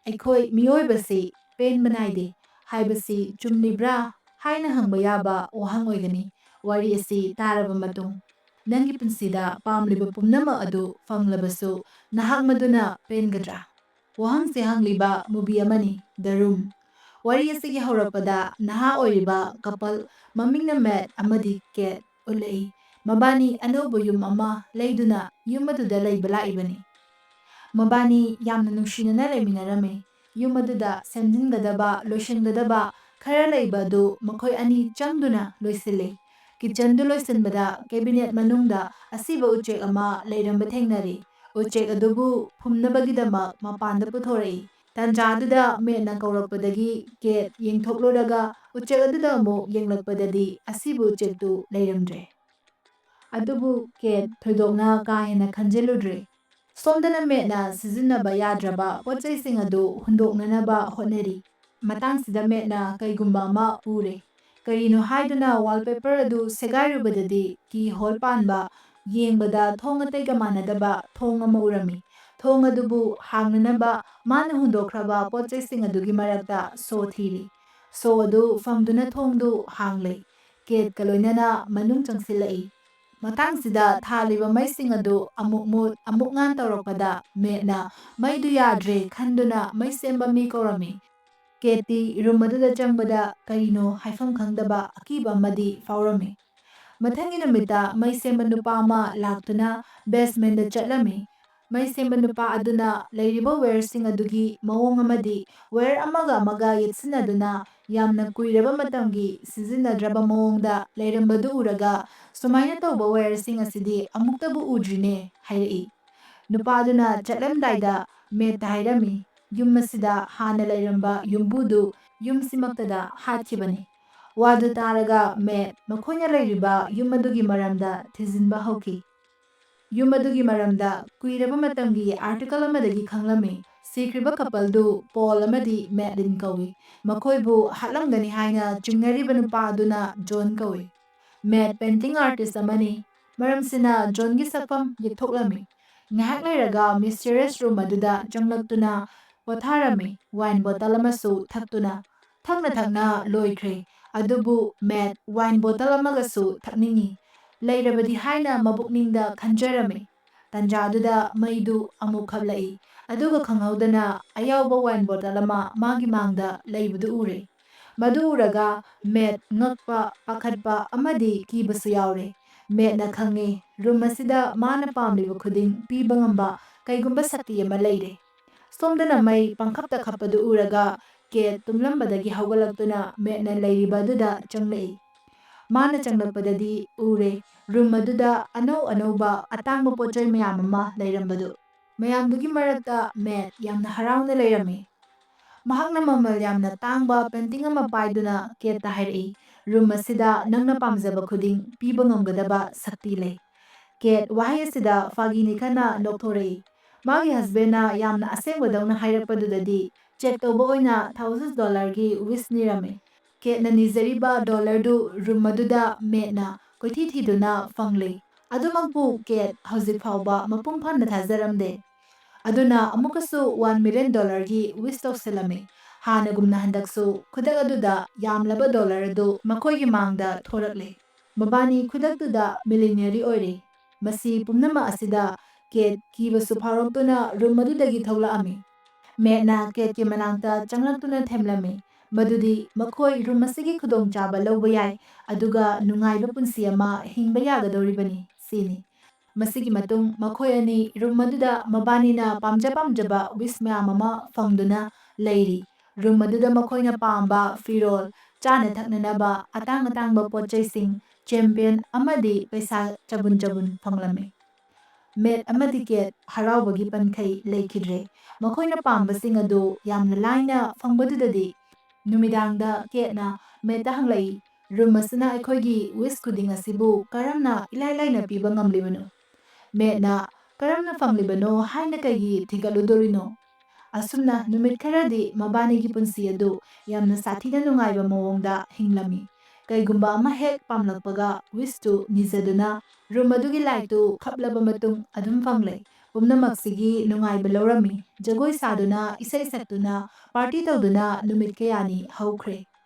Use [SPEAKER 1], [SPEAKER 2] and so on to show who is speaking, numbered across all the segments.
[SPEAKER 1] ꯑꯩꯈꯣꯏ ꯃꯤꯑꯣꯏꯕꯁꯤ ꯄꯦꯟꯕ ꯅꯥꯏꯗꯦ ꯍꯥꯏꯕꯁꯤ ꯆꯨꯝꯂꯤꯕ꯭ꯔꯥ ꯍꯥꯏꯅ ꯍꯪꯕ ꯌꯥꯕ ꯋꯥꯍꯪ ꯑꯣꯏꯒꯅꯤ ꯋꯥꯔꯤ ꯑꯁꯤ ꯇꯥꯔꯕ ꯃꯇꯨꯡ꯫ ꯅꯪꯒꯤ ꯄꯨꯟꯁꯤꯗ ꯄꯥꯝꯂꯤꯕ ꯄꯨꯝꯅꯃꯛ ꯑꯗꯨ ꯐꯪꯂꯕꯁꯨ ꯅꯍꯥꯛ ꯃꯗꯨꯅ ꯄꯦꯟꯒꯗ꯭ꯔꯥ? ꯋꯥꯍꯪꯁꯤ ꯍꯪꯂꯤꯕ ꯃꯨꯚꯤ ꯑꯃꯅꯤ ꯗ ꯔꯨꯝ꯫ ꯋꯥꯔꯤ ꯑꯁꯤꯒꯤ ꯍꯧꯔꯛꯄꯗ ꯅꯍꯥ ꯑꯣꯏꯔꯤꯕ ꯀꯄꯜ ꯃꯃꯤꯡꯅ ꯃꯦꯠ ꯑꯃꯗꯤ ꯀꯦꯠ ꯎꯠꯂꯛꯏ꯫ ꯃꯕꯥꯅꯤ ꯑꯅꯧꯕ ꯌꯨꯝ ꯑꯃ ꯂꯩꯗꯨꯅ ꯌꯨꯝ ꯑꯗꯨꯗ ꯂꯩꯕ ꯂꯥꯛꯏꯕꯅꯤ꯫ ꯃꯕꯥꯅꯤ ꯌꯥꯝꯅ ꯅꯨꯡꯁꯤꯅꯅ ꯂꯩꯃꯤꯟꯅꯔꯝꯃꯤ꯫ ꯌꯨꯝ ꯑꯗꯨꯗ ꯁꯦꯝꯖꯤꯟꯒꯗꯕ ꯂꯣꯏꯁꯤꯟꯒꯗꯕ ꯈꯔ ꯂꯩꯕ ꯑꯗꯨ ꯃꯈꯣꯏ ꯑꯅꯤ ꯆꯪꯗꯨꯅ ꯂꯣꯏꯁꯤꯜꯂꯤ꯫ ꯀꯤꯆꯟꯗꯨ ꯂꯣꯏꯁꯤꯟꯕꯗ ꯀꯦꯕꯤꯅꯦꯠ ꯃꯅꯨꯡꯗ ꯑꯁꯤꯕ ꯎꯆꯦꯛ ꯑꯃ ꯂꯩꯔꯝꯕ ꯊꯦꯡꯅꯔꯤ꯫ ꯎꯆꯦꯛ ꯑꯗꯨꯕꯨ ꯐꯨꯝꯅꯕꯒꯤꯗꯃꯛ ꯃꯄꯥꯟꯗ ꯄꯨꯊꯣꯔꯛꯏ꯫ ꯇꯥꯟꯖꯥꯗꯨꯗ ꯃꯦꯠꯅ ꯀꯧꯔꯛꯄꯗꯒꯤ ꯀꯦꯠ ꯌꯦꯡꯊꯣꯛꯂꯨꯔꯒ ꯎꯆꯦꯛ ꯑꯗꯨꯗ ꯑꯃꯨꯛ ꯌꯦꯡꯂꯛꯄꯗꯗꯤ ꯑꯁꯤꯕ ꯎꯆꯦꯛꯇꯨ ꯂꯩꯔꯝꯗ꯭ꯔꯦ꯫ ꯑꯗꯨꯕꯨ ꯀꯦꯠ ꯊꯣꯏꯗꯣꯛꯅ ꯀꯥ ꯍꯦꯟꯅ ꯈꯟꯖꯤꯜꯂꯨꯗ꯭ꯔꯦ꯫ ꯁꯣꯝꯗꯅ ꯃꯦꯠꯅ ꯁꯤꯖꯤꯟꯅꯕ ꯌꯥꯗ꯭ꯔꯕ ꯄꯣꯠꯆꯩꯁꯤꯡ ꯑꯗꯨ ꯍꯨꯟꯗꯣꯛꯅꯅꯕ ꯍꯣꯠꯅꯔꯤ꯫ ꯃꯇꯥꯡꯁꯤꯗ ꯃꯦꯠꯅ ꯀꯩꯒꯨꯝꯕ ꯑꯃ ꯎꯔꯦ꯫ ꯀꯔꯤꯅꯣ ꯍꯥꯏꯗꯨꯅ ꯋꯥꯜꯄꯦꯄꯔ ꯑꯗꯨ ꯁꯦꯒꯥꯏꯔꯨꯕꯗꯗꯤ ꯀꯤ ꯍꯣꯜ ꯄꯥꯟꯕ ꯌꯦꯡꯕꯗ ꯊꯣꯡ ꯑꯇꯩꯒ ꯃꯥꯟꯅꯗꯕ ꯊꯣꯡ ꯑꯃ ꯎꯔꯝꯃꯤ꯫ ꯊꯣꯡ ꯑꯗꯨꯕꯨ ꯍꯥꯡꯅꯅꯕ ꯃꯥꯅ ꯍꯨꯟꯗꯣꯛꯈ꯭ꯔꯕ ꯄꯣꯠꯆꯩꯁꯤꯡ ꯑꯗꯨꯒꯤ ꯃꯔꯛꯇ ꯁꯣ ꯊꯤꯔꯤ꯫ ꯁꯣ ꯑꯗꯨ ꯐꯪꯗꯨꯅ ꯊꯣꯡꯗꯨ ꯍꯥꯡꯂꯦ꯫ ꯀꯦꯠꯀ ꯂꯣꯏꯅꯅ ꯃꯅꯨꯡ ꯆꯪꯁꯤꯜꯂꯛꯏ꯫ ꯃꯇꯥꯡꯁꯤꯗ ꯊꯥꯜꯂꯤꯕ ꯃꯩꯁꯤꯡ ꯑꯗꯨ ꯑꯃꯨꯛ ꯃꯨꯠ ꯑꯃꯨꯛ ꯉꯥꯟ ꯇꯧꯔꯛꯄꯗ ꯃꯦꯠꯅ ꯃꯩꯗꯨ ꯌꯥꯗ꯭ꯔꯦ ꯈꯟꯗꯨꯅ ꯃꯩ ꯁꯦꯝꯕ ꯃꯤ ꯀꯧꯔꯝꯃꯤ꯫ ꯀꯦꯠꯇꯤ ꯔꯨꯝ ꯑꯗꯨꯗ ꯆꯪꯕꯗ ꯀꯔꯤꯅꯣ ꯍꯥꯏꯐꯝ ꯈꯪꯗꯕ ꯑꯀꯤꯕ ꯑꯃꯗꯤ ꯐꯥꯎꯔꯝꯃꯤ꯫ ꯃꯊꯪꯒꯤ ꯅꯨꯃꯤꯠꯇ ꯃꯩ ꯁꯦꯝꯕ ꯅꯨꯄꯥ ꯑꯃ ꯂꯥꯛꯇꯨꯅ ꯕꯦꯁꯃꯦꯟꯗ ꯆꯠꯂꯝꯃꯤ꯫ ꯃꯩ ꯁꯦꯝꯕ ꯅꯨꯄꯥ ꯑꯗꯨꯅ ꯂꯩꯔꯤꯕ ꯋꯦꯌꯔꯁꯤꯡ ꯑꯗꯨꯒꯤ ꯃꯑꯣꯡ ꯑꯃꯗꯤ ꯋꯦꯌꯔ ꯑꯃꯒ ꯑꯃꯒ ꯌꯦꯠꯁꯤꯟꯅꯗꯨꯅ ꯌꯥꯝꯅ ꯀꯨꯏꯔꯕ ꯃꯇꯝꯒꯤ ꯁꯤꯖꯤꯟꯅꯗ꯭ꯔꯕ ꯃꯑꯣꯡꯗ ꯂꯩꯔꯝꯕꯗꯨ ꯎꯔꯒ ꯁꯨꯃꯥꯏꯅ ꯇꯧꯕ ꯋꯦꯌꯔꯁꯤꯡ ꯑꯁꯤꯗꯤ ꯑꯃꯨꯛꯇꯕꯨ ꯎꯗ꯭ꯔꯤꯅꯦ ꯍꯥꯏꯔꯛꯏ꯫ ꯅꯨꯄꯥꯗꯨꯅ ꯆꯠꯂꯝꯗꯥꯏꯗ ꯃꯦꯠꯇ ꯍꯥꯏꯔꯝꯃꯤ ꯌꯨꯝ ꯑꯁꯤꯗ ꯍꯥꯟꯅ ꯂꯩꯔꯝꯕ ꯌꯨꯝꯕꯨꯗꯨ ꯌꯨꯝꯁꯤꯃꯛꯇꯗ ꯍꯥꯠꯈꯤꯕꯅꯤ꯫ ꯋꯥꯗꯨ ꯇꯥꯔꯒ ꯃꯦꯠ ꯃꯈꯣꯏꯅ ꯂꯩꯔꯤꯕ ꯌꯨꯝ ꯑꯗꯨꯒꯤ ꯃꯔꯝꯗ ꯊꯤꯖꯤꯟꯕ ꯍꯧꯈꯤ꯫ ꯌꯨꯝ ꯑꯗꯨꯒꯤ ꯃꯔꯝꯗ ꯀꯨꯏꯔꯕ ꯃꯇꯝꯒꯤ ꯑꯥꯔꯇꯤꯀꯜ ꯑꯃꯗꯒꯤ ꯈꯪꯂꯝꯃꯤ꯫ ꯁꯤꯈ꯭ꯔꯤꯕ ꯀꯄꯜꯗꯨ ꯄꯣꯜ ꯑꯃꯗꯤ ꯃꯦꯠꯂꯤꯟ ꯀꯧꯏ꯫ ꯃꯈꯣꯏꯕꯨ ꯍꯥꯠꯂꯝꯒꯅꯤ ꯍꯥꯏꯅ ꯆꯤꯡꯅꯔꯤꯕ ꯅꯨꯄꯥ ꯑꯗꯨꯅ ꯖꯣꯟ ꯀꯧꯏ꯫ ꯃꯦꯠ ꯄꯦꯟꯇꯤꯡ ꯑꯥꯔꯇꯤꯁ ꯑꯃꯅꯤ꯫ ꯃꯔꯝꯁꯤꯅ ꯖꯣꯟꯒꯤ ꯁꯛꯐꯝ ꯌꯦꯛꯊꯣꯛꯂꯝꯃꯤ꯫ ꯉꯥꯏꯍꯥꯛ ꯂꯩꯔꯒ ꯃꯤꯁꯇꯤꯔꯤꯌꯁ ꯔꯨꯝ ꯑꯗꯨꯗ ꯆꯪꯂꯛꯇꯨꯅ ꯄꯣꯊꯥꯔꯝꯃꯤ ꯋꯥꯏꯟ ꯕꯣꯇꯜ ꯑꯃꯁꯨ ꯊꯛꯇꯨꯅ꯫ ꯊꯛꯅ ꯊꯛꯅ ꯂꯣꯏꯈ꯭ꯔꯦ꯫ ꯑꯗꯨꯕꯨ ꯃꯦꯠ ꯋꯥꯏꯟ ꯕꯣꯇꯜ ꯑꯃꯒꯁꯨ ꯊꯛꯅꯤꯡꯉꯤ ꯂꯩꯔꯕꯗꯤ ꯍꯥꯏꯅ ꯃꯕꯨꯛꯅꯤꯡꯗ ꯈꯟꯖꯔꯝꯃꯤ꯫ ꯇꯥꯟꯖꯥꯗꯨꯗ ꯃꯩꯗꯨ ꯑꯃꯨꯛ ꯈꯞꯂꯛꯏ꯫ ꯑꯗꯨꯒ ꯈꯪꯍꯧꯗꯅ ꯑꯌꯥꯎꯕ ꯋꯥꯏꯟ ꯕꯣꯇꯜ ꯑꯃ ꯃꯥꯒꯤ ꯃꯥꯡꯗ ꯂꯩꯕꯗꯨ ꯎꯔꯦ꯫ ꯃꯗꯨ ꯎꯔꯒ ꯃꯦꯠ ꯉꯛꯄ ꯄꯥꯈꯠꯄ ꯑꯃꯗꯤ ꯀꯤꯕꯁꯨ ꯌꯥꯎꯔꯦ꯫ ꯃꯦꯠꯅ ꯈꯪꯉꯤ ꯔꯨꯝ ꯑꯁꯤꯗ ꯃꯥꯅ ꯄꯥꯝꯂꯤꯕ ꯈꯨꯗꯤꯡ ꯄꯤꯕ ꯉꯝꯕ ꯀꯩꯒꯨꯝꯕ ꯁꯛꯇꯤ ꯑꯃ ꯂꯩꯔꯦ꯫ ꯁꯣꯝꯗꯅ ꯃꯩ ꯄꯪꯈꯞꯇ ꯈꯞꯄꯗꯨ ꯎꯔꯒ ꯀꯦꯠ ꯇꯨꯝꯂꯝꯕꯗꯒꯤ ꯍꯧꯒꯠꯂꯛꯇꯨꯅ ꯃꯦꯠꯅ ꯂꯩꯔꯤꯕ ꯑꯗꯨꯗ ꯆꯪꯂꯛꯏ꯫ ꯃꯥꯅ ꯆꯪꯂꯛꯄꯗꯗꯤ ꯎꯔꯦ ꯔꯨꯝ ꯑꯗꯨꯗ ꯑꯅꯧ ꯑꯅꯧꯕ ꯑꯇꯥꯡꯕ ꯄꯣꯠꯆꯩ ꯃꯌꯥꯝ ꯑꯃ ꯂꯩꯔꯝꯕꯗꯨ꯫ ꯃꯌꯥꯝꯗꯨꯒꯤ ꯃꯔꯛꯇ ꯃꯦꯠ ꯌꯥꯝꯅ ꯍꯔꯥꯎꯅ ꯂꯩꯔꯝꯃꯤ꯫ ꯃꯍꯥꯛꯅ ꯃꯃꯜ ꯌꯥꯝꯅ ꯇꯥꯡꯕ ꯄꯦꯟꯇꯤꯡ ꯑꯃ ꯄꯥꯏꯗꯨꯅ ꯀꯦꯠꯇ ꯍꯥꯏꯔꯛꯏ ꯔꯨꯝ ꯑꯁꯤꯗ ꯅꯪꯅ ꯄꯥꯝꯖꯕ ꯈꯨꯗꯤꯡ ꯄꯤꯕ ꯉꯝꯒꯗꯕ ꯁꯛꯇꯤ ꯂꯩ꯫ ꯀꯦꯠ ꯋꯥꯍꯩ ꯑꯁꯤꯗ ꯐꯥꯒꯤꯅꯤ ꯈꯟꯅ ꯅꯣꯛꯊꯣꯔꯛꯏ꯫ ꯃꯥꯒꯤ ꯍꯁꯕꯦꯟꯅ ꯌꯥꯝꯅ ꯑꯁꯦꯡꯕꯗꯧꯅ ꯍꯥꯏꯔꯛꯄꯗꯨꯗꯗꯤ ꯆꯦꯛ ꯇꯧꯕ ꯑꯣꯏꯅ $1000ꯒꯤ ꯋꯤꯁ ꯅꯤꯔꯝꯃꯤ꯫ ꯀꯦꯠꯅ ꯅꯤꯖꯔꯤꯕ $ꯗꯨ ꯔꯨꯝ ꯑꯗꯨꯗ ꯃꯦꯠꯅ ꯀꯣꯏꯊꯤ ꯊꯤꯗꯨꯅ ꯐꯪꯂꯦ꯫ ꯑꯗꯨꯃꯛꯄꯨ ꯀꯦꯠ ꯍꯧꯖꯤꯛ ꯐꯥꯎꯕ ꯃꯄꯨꯡ ꯐꯥꯅ ꯊꯥꯖꯔꯝꯗꯦ꯫ ꯑꯗꯨꯅ ꯑꯃꯨꯛꯀꯁꯨ $1,000,000ꯒꯤ ꯋꯤꯁ ꯇꯧꯁꯤꯜꯂꯝꯃꯤ꯫ ꯍꯥꯟꯅꯒꯨꯝꯅ ꯍꯟꯗꯛꯁꯨ ꯈꯨꯗꯛ ꯑꯗꯨꯗ ꯌꯥꯝꯂꯕ $, ꯑꯗꯨ ꯃꯈꯣꯏꯒꯤ ꯃꯥꯡꯗ ꯊꯣꯔꯛꯂꯦ꯫ ꯃꯕꯥꯅꯤ ꯈꯨꯗꯛꯇꯨꯗ ꯃꯤꯂꯤꯅꯤꯌꯔꯤ ꯑꯣꯏꯔꯦ꯫ ꯃꯁꯤ ꯄꯨꯝꯅꯃꯛ ꯑꯁꯤꯗ ꯀꯦꯠ ꯀꯤꯕꯁꯨ ꯐꯥꯎꯔꯛꯇꯨꯅ ꯔꯨꯝ ꯑꯗꯨꯗꯒꯤ ꯊꯣꯛꯂꯛꯑꯝꯃꯤ꯫ ꯃꯦꯠꯅ ꯀꯦꯠꯀꯤ ꯃꯅꯥꯛꯇ ꯆꯪꯂꯛꯇꯨꯅ ꯊꯦꯝꯂꯝꯃꯤ ꯃꯗꯨꯗꯤ ꯃꯈꯣꯏ ꯔꯨꯝ ꯑꯁꯤꯒꯤ ꯈꯨꯗꯣꯡꯆꯥꯕ ꯂꯧꯕ ꯌꯥꯏ ꯑꯗꯨꯒ ꯅꯨꯡꯉꯥꯏꯕ ꯄꯨꯟꯁꯤ ꯑꯃ ꯍꯤꯡꯕ ꯌꯥꯒꯗꯧꯔꯤꯕꯅꯤ ꯁꯤꯅꯤ꯫ ꯃꯁꯤꯒꯤ ꯃꯇꯨꯡ ꯃꯈꯣꯏ ꯑꯅꯤ ꯔꯨꯝ ꯑꯗꯨꯗ ꯃꯕꯥꯅꯤꯅ ꯄꯥꯝꯖꯕ ꯋꯤꯁ ꯃꯌꯥꯝ ꯑꯃ ꯐꯪꯗꯨꯅ ꯂꯩꯔꯤ꯫ ꯔꯨꯝ ꯑꯗꯨꯗ ꯃꯈꯣꯏꯅ ꯄꯥꯝꯕ ꯐꯤꯔꯣꯜ, ꯆꯥꯅ ꯊꯛꯅꯅꯕ ꯑꯇꯥꯡ ꯑꯇꯥꯡꯕ ꯄꯣꯠꯆꯩꯁꯤꯡ, ꯆꯦꯝꯄꯤꯌꯟ ꯑꯃꯗꯤ ꯄꯩꯁꯥ ꯆꯕꯨꯟ ꯆꯕꯨꯟ ꯐꯪꯂꯝꯃꯤ꯫ ꯃꯦꯠ ꯑꯃꯗꯤ ꯀꯦꯠ ꯍꯔꯥꯎꯕꯒꯤ ꯄꯟꯈꯩ ꯂꯩꯈꯤꯗ꯭ꯔꯦ꯫ ꯃꯈꯣꯏꯅ ꯄꯥꯝꯕꯁꯤꯡ ꯑꯗꯨ ꯌꯥꯝꯅ ꯂꯥꯏꯅ ꯐꯪꯕꯗꯨꯗꯗꯤ ꯅꯨꯃꯤꯗꯥꯡꯗ ꯀꯦꯠꯅ ꯃꯦꯠꯇ ꯍꯪꯂꯛꯏ ꯔꯨꯝ ꯑꯁꯤꯅ ꯑꯩꯈꯣꯏꯒꯤ ꯋꯤꯁ ꯈꯨꯗꯤꯡ ꯑꯁꯤꯕꯨ ꯀꯔꯝꯅ ꯏꯂꯥꯏ ꯂꯥꯏꯅ ꯄꯤꯕ ꯉꯝꯂꯤꯕꯅꯣ? ꯃꯦꯠꯅ ꯀꯔꯝꯅ ꯐꯪꯂꯤꯕꯅꯣ ꯍꯥꯏꯅ ꯀꯩꯒꯤ ꯊꯤꯒꯠꯂꯨꯗꯣꯔꯤꯅꯣ? ꯑꯁꯨꯝꯅ ꯅꯨꯃꯤꯠ ꯈꯔꯗꯤ ꯃꯕꯥꯅꯤꯒꯤ ꯄꯨꯟꯁꯤ ꯑꯗꯨ ꯌꯥꯝꯅ ꯁꯥꯊꯤꯅ ꯅꯨꯡꯉꯥꯏꯕ ꯃꯑꯣꯡꯗ ꯍꯤꯡꯂꯝꯃꯤ꯫ ꯀꯩꯒꯨꯝꯕ ꯑꯃ ꯍꯦꯛ ꯄꯥꯝꯂꯛꯄꯒ ꯋꯤꯁꯇꯨ ꯅꯤꯖꯗꯨꯅ ꯔꯨꯝ ꯑꯗꯨꯒꯤ ꯂꯥꯏꯠꯇꯨ ꯈꯞꯂꯕ ꯃꯇꯨꯡ ꯑꯗꯨꯝ ꯐꯪꯂꯦ꯫ ꯄꯨꯝꯅꯃꯛꯁꯤꯒꯤ ꯅꯨꯡꯉꯥꯏꯕ ꯂꯧꯔꯝꯃꯤ꯫ ꯖꯒꯣꯏ ꯁꯥꯗꯨꯅ, ꯏꯁꯩ ꯁꯛꯇꯨꯅ, ꯄꯥꯔꯇꯤ ꯇꯧꯗꯨꯅ ꯅꯨꯃꯤꯠ ꯀꯌꯥꯅꯤ ꯍꯧꯈ꯭ꯔꯦ꯫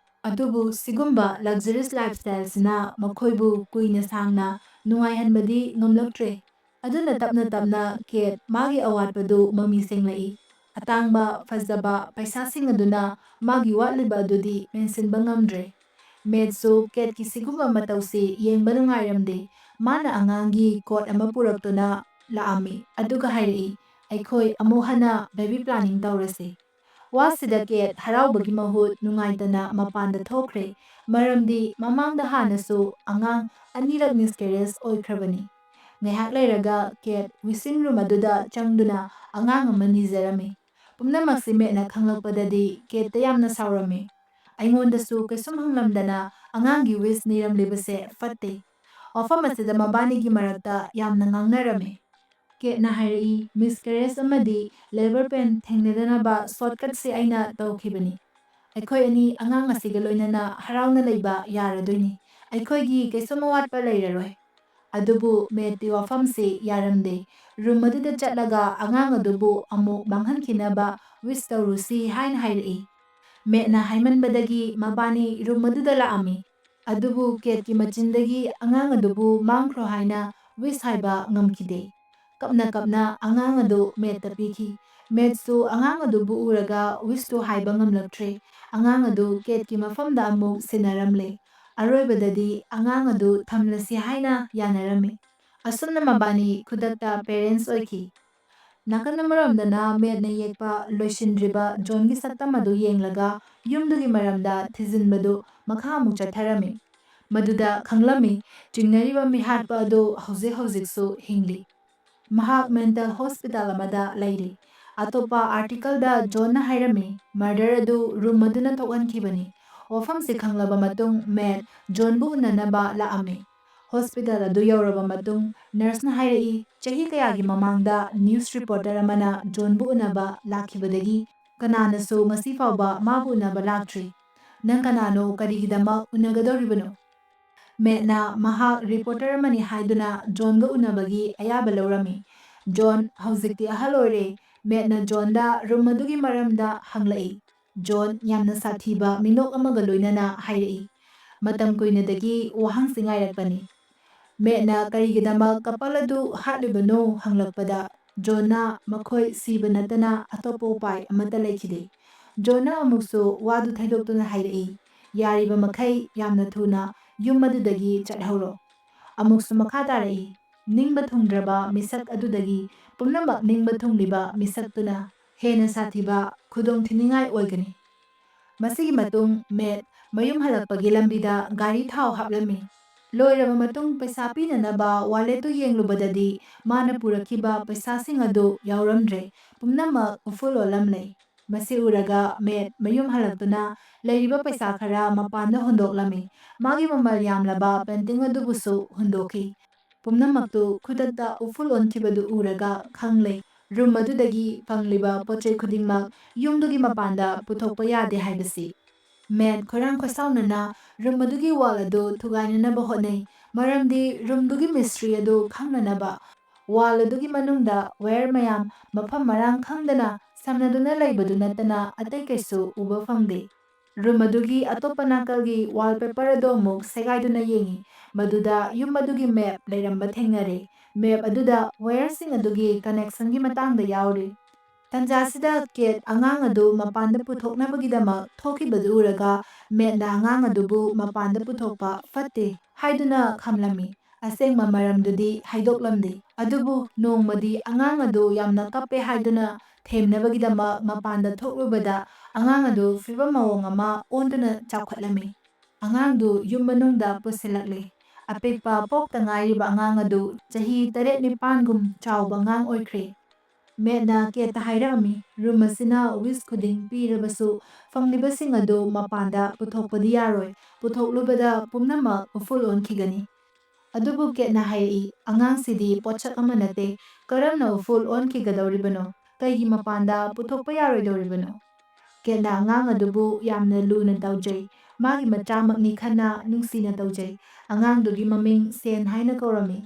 [SPEAKER 1] ꯑꯗꯨꯕꯨ ꯁꯤꯒꯨꯝꯕ ꯂꯛꯖꯔꯤꯁ ꯂꯥꯏꯐꯁ꯭ꯇꯥꯏꯜꯁꯤꯅ ꯃꯈꯣꯏꯕꯨ ꯀꯨꯏꯅ ꯁꯥꯡꯅ ꯅꯨꯡꯉꯥꯏꯍꯟꯕꯗꯤ ꯉꯝꯂꯛꯇ꯭ꯔꯦ꯫ ꯑꯗꯨꯅ ꯇꯞꯅ ꯇꯞꯅ ꯀꯦꯠ ꯃꯥꯒꯤ ꯑꯋꯥꯠꯄꯗꯨ ꯃꯃꯤ ꯁꯦꯡꯂꯛꯏ꯫ ꯑꯇꯥꯡꯕ, ꯐꯖꯕ, ꯄꯩꯁꯥꯁꯤꯡ ꯑꯗꯨꯅ ꯃꯥꯒꯤ ꯋꯥꯠꯂꯤꯕ ꯑꯗꯨꯗꯤ ꯃꯦꯟꯁꯤꯟꯕ ꯉꯝꯗ꯭ꯔꯦ꯫ ꯃꯦꯠꯁꯨ ꯀꯦꯠꯀꯤ ꯁꯤꯒꯨꯝꯕ ꯃꯇꯧꯁꯤ ꯌꯦꯡꯕ ꯅꯨꯡꯉꯥꯏꯔꯝꯗꯦ꯫ ꯃꯥꯅ ꯑꯉꯥꯡꯒꯤ ꯀꯣꯠ ꯑꯃ ꯄꯨꯔꯛꯇꯨꯅ ꯂꯥꯛꯑꯝꯃꯤ ꯑꯗꯨꯒ ꯍꯥꯏꯔꯛꯏ, "ꯑꯩꯈꯣꯏ ꯑꯃꯨꯛ ꯍꯟꯅ ꯕꯦꯕꯤ ꯄ꯭ꯂꯥꯅꯤꯡ ꯇꯧꯔꯁꯤ"꯫ ꯋꯥꯁꯤꯗ ꯀꯦꯠ ꯍꯔꯥꯎꯕꯒꯤ ꯃꯍꯨꯠ ꯅꯨꯡꯉꯥꯏꯇꯅ ꯃꯄꯥꯟꯗ ꯊꯣꯛꯈ꯭ꯔꯦ, ꯃꯔꯝꯗꯤ ꯃꯃꯥꯡꯗ ꯍꯥꯟꯅꯁꯨ ꯑꯉꯥꯡ ꯑꯅꯤꯔꯛ ꯃꯤꯁꯀꯦꯔꯦꯖ ꯑꯣꯏꯈ꯭ꯔꯕꯅꯤ꯫ ꯉꯥꯏꯍꯥꯛ ꯂꯩꯔꯒ ꯀꯦꯠ ꯋꯤꯁꯤꯡ ꯔꯨꯝ ꯑꯗꯨꯗ ꯆꯪꯗꯨꯅ ꯑꯉꯥꯡ ꯑꯃ ꯅꯤꯖꯔꯝꯃꯤ꯫ ꯄꯨꯝꯅꯃꯛꯁꯤ ꯃꯦꯠꯅ ꯈꯪꯂꯛꯄꯗꯗꯤ ꯀꯦꯠꯇ ꯌꯥꯝꯅ ꯁꯥꯎꯔꯝꯃꯤ꯫ "ꯑꯩꯉꯣꯟꯗꯁꯨ ꯀꯩꯁꯨꯝ ꯍꯪꯂꯝꯗꯅ ꯑꯉꯥꯡꯒꯤ ꯋꯤꯁ ꯅꯤꯔꯝꯂꯤꯕꯁꯦ ꯐꯠꯇꯦ"꯫ ꯋꯥꯐꯝ ꯑꯁꯤꯗ ꯃꯕꯥꯅꯤꯒꯤ ꯃꯔꯛꯇ ꯌꯥꯝꯅ ꯉꯥꯡꯅꯔꯝꯃꯤ꯫ ꯀꯦꯠꯅ ꯍꯥꯏꯔꯛꯏ, "ꯃꯤꯁꯀꯦꯔꯦꯖ ꯑꯃꯗꯤ ꯂꯦꯕꯔ ꯄꯦꯟ ꯊꯦꯡꯅꯗꯅꯕ ꯁꯣꯔꯠꯀꯠꯁꯤ ꯑꯩꯅ ꯇꯧꯈꯤꯕꯅꯤ꯫ ꯑꯩꯈꯣꯏ ꯑꯅꯤ ꯑꯉꯥꯡ ꯑꯁꯤꯒ ꯂꯣꯏꯅꯅ ꯍꯔꯥꯎꯅ ꯂꯩꯕ ꯌꯥꯔꯗꯣꯏꯅꯤ꯫ ꯑꯩꯈꯣꯏꯒꯤ ꯀꯩꯁꯨꯝ ꯑꯋꯥꯠꯄ ꯂꯩꯔꯔꯣꯏ"꯫ ꯑꯗꯨꯕꯨ ꯃꯦꯠꯇꯤ ꯋꯥꯐꯝꯁꯤ ꯌꯥꯔꯝꯗꯦ꯫ ꯔꯨꯝ ꯑꯗꯨꯗ ꯆꯠꯂꯒ ꯑꯉꯥꯡ ꯑꯗꯨꯕꯨ ꯑꯃꯨꯛ ꯃꯥꯡꯍꯟꯈꯤꯅꯕ ꯋꯤꯁ ꯇꯧꯔꯨꯁꯤ ꯍꯥꯏꯅ ꯍꯥꯏꯔꯛꯏ꯫ ꯃꯦꯠꯅ ꯍꯥꯏꯃꯟꯕꯗꯒꯤ ꯃꯕꯥꯅꯤ ꯔꯨꯝ ꯑꯗꯨꯗ ꯂꯥꯛꯑꯝꯃꯤ꯫ ꯑꯗꯨꯕꯨ ꯀꯦꯠꯀꯤ ꯃꯆꯤꯟꯗꯒꯤ ꯑꯉꯥꯡ ꯑꯗꯨꯕꯨ ꯃꯥꯡꯈ꯭ꯔꯣ ꯍꯥꯏꯅ ꯋꯤꯁ ꯍꯥꯏꯕ ꯉꯝꯈꯤꯗꯦ꯫ ꯀꯞꯅ ꯀꯞꯅ ꯑꯉꯥꯡ ꯑꯗꯨ ꯃꯦꯠꯇ ꯄꯤꯈꯤ꯫ ꯃꯦꯠꯁꯨ ꯑꯉꯥꯡ ꯑꯗꯨꯕꯨ ꯎꯔꯒ ꯋꯤꯁꯇꯨ ꯍꯥꯏꯕ ꯉꯝꯂꯛꯇ꯭ꯔꯦ꯫ ꯑꯉꯥꯡ ꯑꯗꯨ ꯀꯦꯠꯀꯤ ꯃꯐꯝꯗ ꯑꯃꯨꯛ ꯁꯤꯟꯅꯔꯝꯂꯦ꯫ ꯑꯔꯣꯏꯕꯗꯗꯤ ꯑꯉꯥꯡ ꯑꯗꯨ ꯊꯝꯂꯁꯤ ꯍꯥꯏꯅ ꯌꯥꯅꯔꯝꯃꯤ꯫ ꯑꯁꯨꯝꯅ ꯃꯕꯥꯅꯤ ꯈꯨꯗꯛꯇ ꯄꯦꯔꯦꯟꯁ ꯑꯣꯏꯈꯤ꯫ ꯅꯥꯀꯟ ꯑꯃꯔꯣꯝꯗꯅ ꯃꯦꯠꯅ ꯌꯦꯛꯄ ꯂꯣꯏꯁꯤꯟꯗ꯭ꯔꯤꯕ ꯖꯣꯟꯒꯤ ꯁꯛꯇꯝ ꯑꯗꯨ ꯌꯦꯡꯂꯒ ꯌꯨꯝꯗꯨꯒꯤ ꯃꯔꯝꯗ ꯊꯤꯖꯤꯟꯕꯗꯨ ꯃꯈꯥ ꯑꯃꯨꯛ ꯆꯠꯊꯔꯝꯃꯤ꯫ ꯃꯗꯨꯗ ꯈꯪꯂꯝꯃꯤ ꯆꯤꯡꯅꯔꯤꯕ ꯃꯤꯍꯥꯠꯄ ꯑꯗꯨ ꯍꯧꯖꯤꯛ ꯍꯧꯖꯤꯛꯁꯨ ꯍꯤꯡꯂꯤ꯫ ꯃꯍꯥꯛ ꯃꯦꯟꯇꯦꯜ ꯍꯣꯁꯄꯤꯇꯥꯜ ꯑꯃꯗ ꯂꯩꯔꯤ꯫ ꯑꯇꯣꯞꯄ ꯑꯥꯔꯇꯤꯀꯜꯗ ꯖꯣꯟꯅ ꯍꯥꯏꯔꯝꯃꯤ ꯃꯔꯗꯔ ꯑꯗꯨ ꯔꯨꯝ ꯑꯗꯨꯅ ꯊꯣꯛꯍꯟꯈꯤꯕꯅꯤ꯫ ꯋꯥꯐꯝꯁꯤ ꯈꯪꯂꯕ ꯃꯇꯨꯡ ꯃꯦꯠ ꯖꯣꯟꯕꯨ ꯎꯅꯅꯕ ꯂꯥꯛꯑꯝꯃꯤ꯫ ꯍꯣꯁꯄꯤꯇꯥꯜ ꯑꯗꯨ ꯌꯧꯔꯕ ꯃꯇꯨꯡ ꯅꯔꯁꯅ ꯍꯥꯏꯔꯛꯏ, ꯆꯍꯤ ꯀꯌꯥꯒꯤ ꯃꯃꯥꯡꯗ ꯅ꯭ꯌꯨꯁ ꯔꯤꯄꯣꯔꯇꯔ ꯑꯃꯅ ꯖꯣꯟꯕꯨ ꯎꯅꯕ ꯂꯥꯛꯈꯤꯕꯗꯒꯤ ꯀꯅꯥꯅꯁꯨ ꯉꯁꯤ ꯐꯥꯎꯕ ꯃꯥꯕꯨ ꯎꯅꯕ ꯂꯥꯛꯇ꯭ꯔꯤ꯫ "ꯅꯪ ꯀꯅꯥꯅꯣ? ꯀꯔꯤꯒꯤꯗꯃꯛ ꯎꯅꯒꯗꯧꯔꯤꯕꯅꯣ"꯫ ꯃꯦꯠꯅ ꯃꯍꯥꯛ ꯔꯤꯄꯣꯔꯇꯔ ꯑꯃꯅꯤ ꯍꯥꯏꯗꯨꯅ ꯖꯣꯟꯒ ꯎꯅꯕꯒꯤ ꯑꯌꯥꯕ ꯂꯧꯔꯝꯃꯤ꯫ ꯖꯣꯟ ꯍꯧꯖꯤꯛꯇꯤ ꯑꯍꯜ ꯑꯣꯏꯔꯦ꯫ ꯃꯦꯠꯅ ꯖꯣꯟꯗ ꯔꯨꯝ ꯑꯗꯨꯒꯤ ꯃꯔꯝꯗ ꯍꯪꯂꯛꯏ꯫ ꯖꯣꯟ ꯌꯥꯝꯅ ꯁꯥꯊꯤꯕ ꯃꯤꯅꯣꯛ ꯑꯃꯒ ꯂꯣꯏꯅꯅ ꯍꯥꯏꯔꯛꯏ, "ꯃꯇꯝ ꯀꯨꯏꯅꯗꯒꯤ ꯋꯥꯍꯪꯁꯤ ꯉꯥꯏꯔꯛꯄꯅꯤ"꯫ ꯃꯦꯠꯅ ꯀꯔꯤꯒꯤꯗꯃꯛ ꯀꯄꯜ ꯑꯗꯨ ꯍꯥꯠꯂꯤꯕꯅꯣ ꯍꯪꯂꯛꯄꯗ ꯖꯣꯟꯅ ꯃꯈꯣꯏ ꯁꯤꯕ ꯅꯠꯇꯅ ꯑꯇꯣꯞꯄ ꯎꯄꯥꯏ ꯑꯃꯠꯇ ꯂꯩꯈꯤꯗꯦ꯫ ꯖꯣꯟꯅ ꯑꯃꯨꯛꯁꯨ ꯋꯥꯗꯨ ꯊꯩꯗꯣꯛꯇꯨꯅ ꯍꯥꯏꯔꯛꯏ, "ꯌꯥꯔꯤꯕ ꯃꯈꯩ ꯌꯥꯝꯅ ꯊꯨꯅ ꯌꯨꯝ ꯑꯗꯨꯗꯒꯤ ꯆꯠꯍꯧꯔꯣ"꯫ ꯑꯃꯨꯛꯁꯨ ꯃꯈꯥ ꯇꯥꯔꯛꯏ, "ꯅꯤꯡꯕ ꯊꯨꯡꯗ꯭ꯔꯕ ꯃꯤꯁꯛ ꯑꯗꯨꯗꯒꯤ ꯄꯨꯝꯅꯃꯛ ꯅꯤꯡꯕ ꯊꯨꯡꯂꯤꯕ ꯃꯤꯁꯛꯇꯨꯅ ꯍꯦꯟꯅ ꯁꯥꯊꯤꯕ ꯈꯨꯗꯣꯡꯊꯤꯅꯤꯡꯉꯥꯏ ꯑꯣꯏꯒꯅꯤ"꯫ ꯃꯁꯤꯒꯤ ꯃꯇꯨꯡ ꯃꯦꯠ ꯃꯌꯨꯝ ꯍꯜꯂꯛꯄꯒꯤ ꯂꯝꯕꯤꯗ ꯒꯥꯔꯤ ꯊꯥꯎ ꯍꯥꯞꯂꯝꯃꯤ꯫ ꯂꯣꯏꯔꯕ ꯃꯇꯨꯡ ꯄꯩꯁꯥ ꯄꯤꯅꯅꯕ ꯋꯥꯂꯦꯠꯇꯨ ꯌꯦꯡꯂꯨꯕꯗꯗꯤ ꯃꯥꯅ ꯄꯨꯔꯛꯈꯤꯕ ꯄꯩꯁꯥꯁꯤꯡ ꯑꯗꯨ ꯌꯥꯎꯔꯝꯗ꯭ꯔꯦ꯫ ꯄꯨꯝꯅꯃꯛ ꯎꯐꯨꯜ ꯑꯣꯜꯂꯝꯂꯦ꯫ ꯃꯁꯤ ꯎꯔꯒ ꯃꯦꯠ ꯃꯌꯨꯝ ꯍꯜꯂꯛꯇꯨꯅ ꯂꯩꯔꯤꯕ ꯄꯩꯁꯥ ꯈꯔ ꯃꯄꯥꯟꯗ ꯍꯨꯟꯗꯣꯛꯂꯝꯃꯤ꯫ ꯃꯥꯒꯤ ꯃꯃꯜ ꯌꯥꯝꯂꯕ ꯄꯦꯟꯇꯤꯡ ꯑꯗꯨꯕꯨꯁꯨ ꯍꯨꯟꯗꯣꯛꯈꯤ꯫ ꯄꯨꯝꯅꯃꯛꯇꯨ ꯈꯨꯗꯛꯇ ꯎꯐꯨꯜ ꯑꯣꯟꯈꯤꯕꯗꯨ ꯎꯔꯒ ꯈꯪꯂꯦ ꯔꯨꯝ ꯑꯗꯨꯗꯒꯤ ꯐꯪꯂꯤꯕ ꯄꯣꯠꯆꯩ ꯈꯨꯗꯤꯡꯃꯛ ꯌꯨꯝꯗꯨꯒꯤ ꯃꯄꯥꯟꯗ ꯄꯨꯊꯣꯛꯄ ꯌꯥꯗꯦ ꯍꯥꯏꯕꯁꯤ꯫ ꯃꯦꯠ ꯈꯣꯏꯔꯥꯡ ꯈꯣꯏꯁꯥꯎꯅꯅ ꯔꯨꯝ ꯑꯗꯨꯒꯤ ꯋꯥꯜ ꯑꯗꯨ ꯊꯨꯒꯥꯏꯅꯅꯕ ꯍꯣꯠꯅꯩ, ꯃꯔꯝꯗꯤ ꯔꯨꯝꯗꯨꯒꯤ ꯃꯤꯁꯇ꯭ꯔꯤ ꯑꯗꯨ ꯈꯪꯅꯅꯕ ꯋꯥꯜ ꯑꯗꯨꯒꯤ ꯃꯅꯨꯡꯗ ꯋꯥꯌꯔ ꯃꯌꯥꯝ ꯃꯐꯝ ꯃꯔꯥꯡ ꯈꯪꯗꯅ ꯁꯝꯅꯗꯨꯅ ꯂꯩꯕꯗꯨ ꯅꯠꯇꯅ ꯑꯇꯩ ꯀꯩꯁꯨ ꯎꯕ ꯐꯪꯗꯦ꯫ ꯔꯨꯝ ꯑꯗꯨꯒꯤ ꯑꯇꯣꯞꯄ ꯅꯥꯀꯜꯒꯤ ꯋꯥꯜꯄꯦꯄꯔ ꯑꯗꯨ ꯑꯃꯨꯛ ꯁꯦꯒꯥꯏꯗꯨꯅ ꯌꯦꯡꯉꯤ, ꯃꯗꯨꯗ ꯌꯨꯝ ꯑꯗꯨꯒꯤ ꯃꯦꯞ ꯂꯩꯔꯝꯕ ꯊꯦꯡꯅꯔꯦ꯫ ꯃꯦꯞ ꯑꯗꯨꯗ ꯋꯥꯌꯔꯁꯤꯡ ꯑꯗꯨꯒꯤ ꯀꯅꯦꯛꯁꯟꯒꯤ ꯃꯇꯥꯡꯗ ꯌꯥꯎꯔꯤ꯫ ꯇꯟꯖꯥꯁꯤꯗ ꯀꯦꯠ ꯑꯉꯥꯡ ꯑꯗꯨ ꯃꯄꯥꯟꯗ ꯄꯨꯊꯣꯛꯅꯕꯒꯤꯗꯃꯛ ꯊꯣꯛꯈꯤꯕꯗꯨ ꯎꯔꯒ ꯃꯦꯠꯅ ꯑꯉꯥꯡ ꯑꯗꯨꯕꯨ ꯃꯄꯥꯟꯗ ꯄꯨꯊꯣꯛꯄ ꯐꯠꯇꯦ ꯍꯥꯏꯗꯨꯅ ꯈꯝꯂꯝꯃꯤ꯫ ꯑꯁꯦꯡꯕ ꯃꯔꯝꯗꯨꯗꯤ ꯍꯥꯏꯗꯣꯛꯂꯝꯗꯦ꯫ ꯑꯗꯨꯕꯨ ꯅꯣꯡꯃꯗꯤ ꯑꯉꯥꯡ ꯑꯗꯨ ꯌꯥꯝꯅ ꯀꯞꯄꯦ ꯍꯥꯏꯗꯨꯅ ꯊꯦꯝꯅꯕꯒꯤꯗꯃꯛ ꯃꯄꯥꯟꯗ ꯊꯣꯛꯂꯨꯕꯗ ꯑꯉꯥꯡ ꯑꯗꯨ ꯐꯤꯕꯝ ꯃꯑꯣꯡ ꯑꯃ ꯑꯣꯟꯗꯨꯅ ꯆꯥꯎꯈꯠꯂꯝꯃꯤ꯫ ꯑꯉꯥꯡꯗꯨ ꯌꯨꯝ ꯃꯅꯨꯡꯗ ꯄꯨꯁꯤꯜꯂꯛꯂꯦ꯫ ꯑꯄꯤꯛꯄ ꯄꯣꯛꯇ ꯉꯥꯏꯔꯤꯕ ꯑꯉꯥꯡ ꯑꯗꯨ ꯆꯍꯤ 7-9ꯒꯨꯝ ꯆꯥꯎꯕ ꯑꯉꯥꯡ ꯑꯣꯏꯈ꯭ꯔꯦ꯫ ꯃꯦꯠꯅ ꯀꯦꯠꯇ ꯍꯥꯏꯔꯛꯑꯝꯃꯤ, ꯔꯨꯝ ꯑꯁꯤꯅ ꯋꯤꯁ ꯈꯨꯗꯤꯡ ꯄꯤꯔꯕꯁꯨ ꯐꯪꯂꯤꯕꯁꯤꯡ ꯑꯗꯨ ꯃꯄꯥꯟꯗ ꯄꯨꯊꯣꯛꯄꯗꯤ ꯌꯥꯔꯣꯏ, ꯄꯨꯊꯣꯛꯂꯨꯕꯗ ꯄꯨꯝꯅꯃꯛ ꯎꯐꯨꯜ ꯑꯣꯟꯈꯤꯒꯅꯤ꯫ ꯑꯗꯨꯕꯨ ꯀꯦꯠꯅ ꯍꯥꯏꯔꯛꯏ, "ꯑꯉꯥꯡꯁꯤꯗꯤ ꯄꯣꯠꯁꯛ ꯑꯃ ꯅꯠꯇꯦ, ꯀꯔꯝꯅ ꯎꯐꯨꯜ ꯑꯣꯟꯈꯤꯒꯗꯧꯔꯤꯕꯅꯣ? ꯀꯩꯒꯤ ꯃꯄꯥꯟꯗ ꯄꯨꯊꯣꯛꯄ ꯌꯥꯔꯣꯏꯗꯧꯔꯤꯕꯅꯣ"꯫ ꯀꯦꯠꯅ ꯑꯉꯥꯡ ꯑꯗꯨꯕꯨ ꯌꯥꯝꯅ ꯂꯨꯅ ꯇꯧꯖꯩ, ꯃꯥꯒꯤ ꯃꯆꯥꯃꯛꯅꯤ ꯈꯟꯅ ꯅꯨꯡꯁꯤꯅ ꯇꯧꯖꯩ꯫ ꯑꯉꯥꯡꯗꯨꯒꯤ ꯃꯃꯤꯡ ꯁꯦꯟ ꯍꯥꯏꯅ ꯀꯧꯔꯝꯃꯤ꯫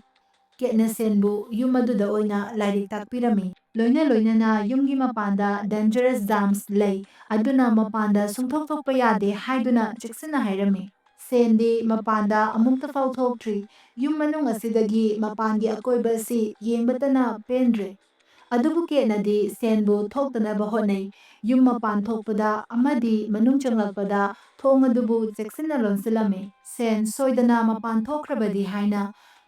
[SPEAKER 1] ꯀꯦꯠꯅ ꯁꯦꯟꯕꯨ ꯌꯨꯝ ꯑꯗꯨꯗ ꯑꯣꯏꯅ ꯂꯥꯏꯔꯤꯛ ꯇꯥꯛꯄꯤꯔꯝꯃꯤ꯫ ꯂꯣꯏꯅ ꯌꯨꯝꯒꯤ ꯃꯄꯥꯟꯗ ꯗꯦꯟꯖꯔꯁ ꯖꯥꯝꯁ ꯂꯩ, ꯑꯗꯨꯅ ꯃꯄꯥꯟꯗ ꯁꯨꯡꯊꯣꯛ ꯊꯣꯛꯄ ꯌꯥꯗꯦ ꯍꯥꯏꯗꯨꯅ ꯆꯦꯛꯁꯤꯟꯅ ꯍꯥꯏꯔꯝꯃꯤ꯫ ꯁꯦꯟꯗꯤ ꯃꯄꯥꯟꯗ ꯑꯃꯨꯛꯇ ꯐꯥꯎ ꯊꯣꯛꯇ꯭ꯔꯤ꯫ ꯌꯨꯝ ꯃꯅꯨꯡ ꯑꯁꯤꯗꯒꯤ ꯃꯄꯥꯟꯒꯤ ꯑꯀꯣꯏꯕ ꯑꯁꯤ ꯌꯦꯡꯕꯇꯅ ꯄꯦꯟꯗ꯭ꯔꯦ꯫ ꯑꯗꯨꯕꯨ ꯀꯦꯠꯅꯗꯤ ꯁꯦꯟꯕꯨ ꯊꯣꯛꯇꯅꯕ ꯍꯣꯠꯅꯩ꯫ ꯌꯨꯝ ꯃꯄꯥꯟ ꯊꯣꯛꯄꯗ ꯑꯃꯗꯤ ꯃꯅꯨꯡ ꯆꯪꯂꯛꯄꯗ ꯊꯣꯡ ꯑꯗꯨꯕꯨ ꯆꯦꯛꯁꯤꯟꯅ ꯂꯣꯟꯁꯤꯜꯂꯝꯃꯤ꯫ ꯁꯦꯟ ꯁꯣꯏꯗꯅ ꯃꯄꯥꯟ ꯊꯣꯛꯈ꯭ꯔꯕꯗꯤ ꯍꯥꯏꯅ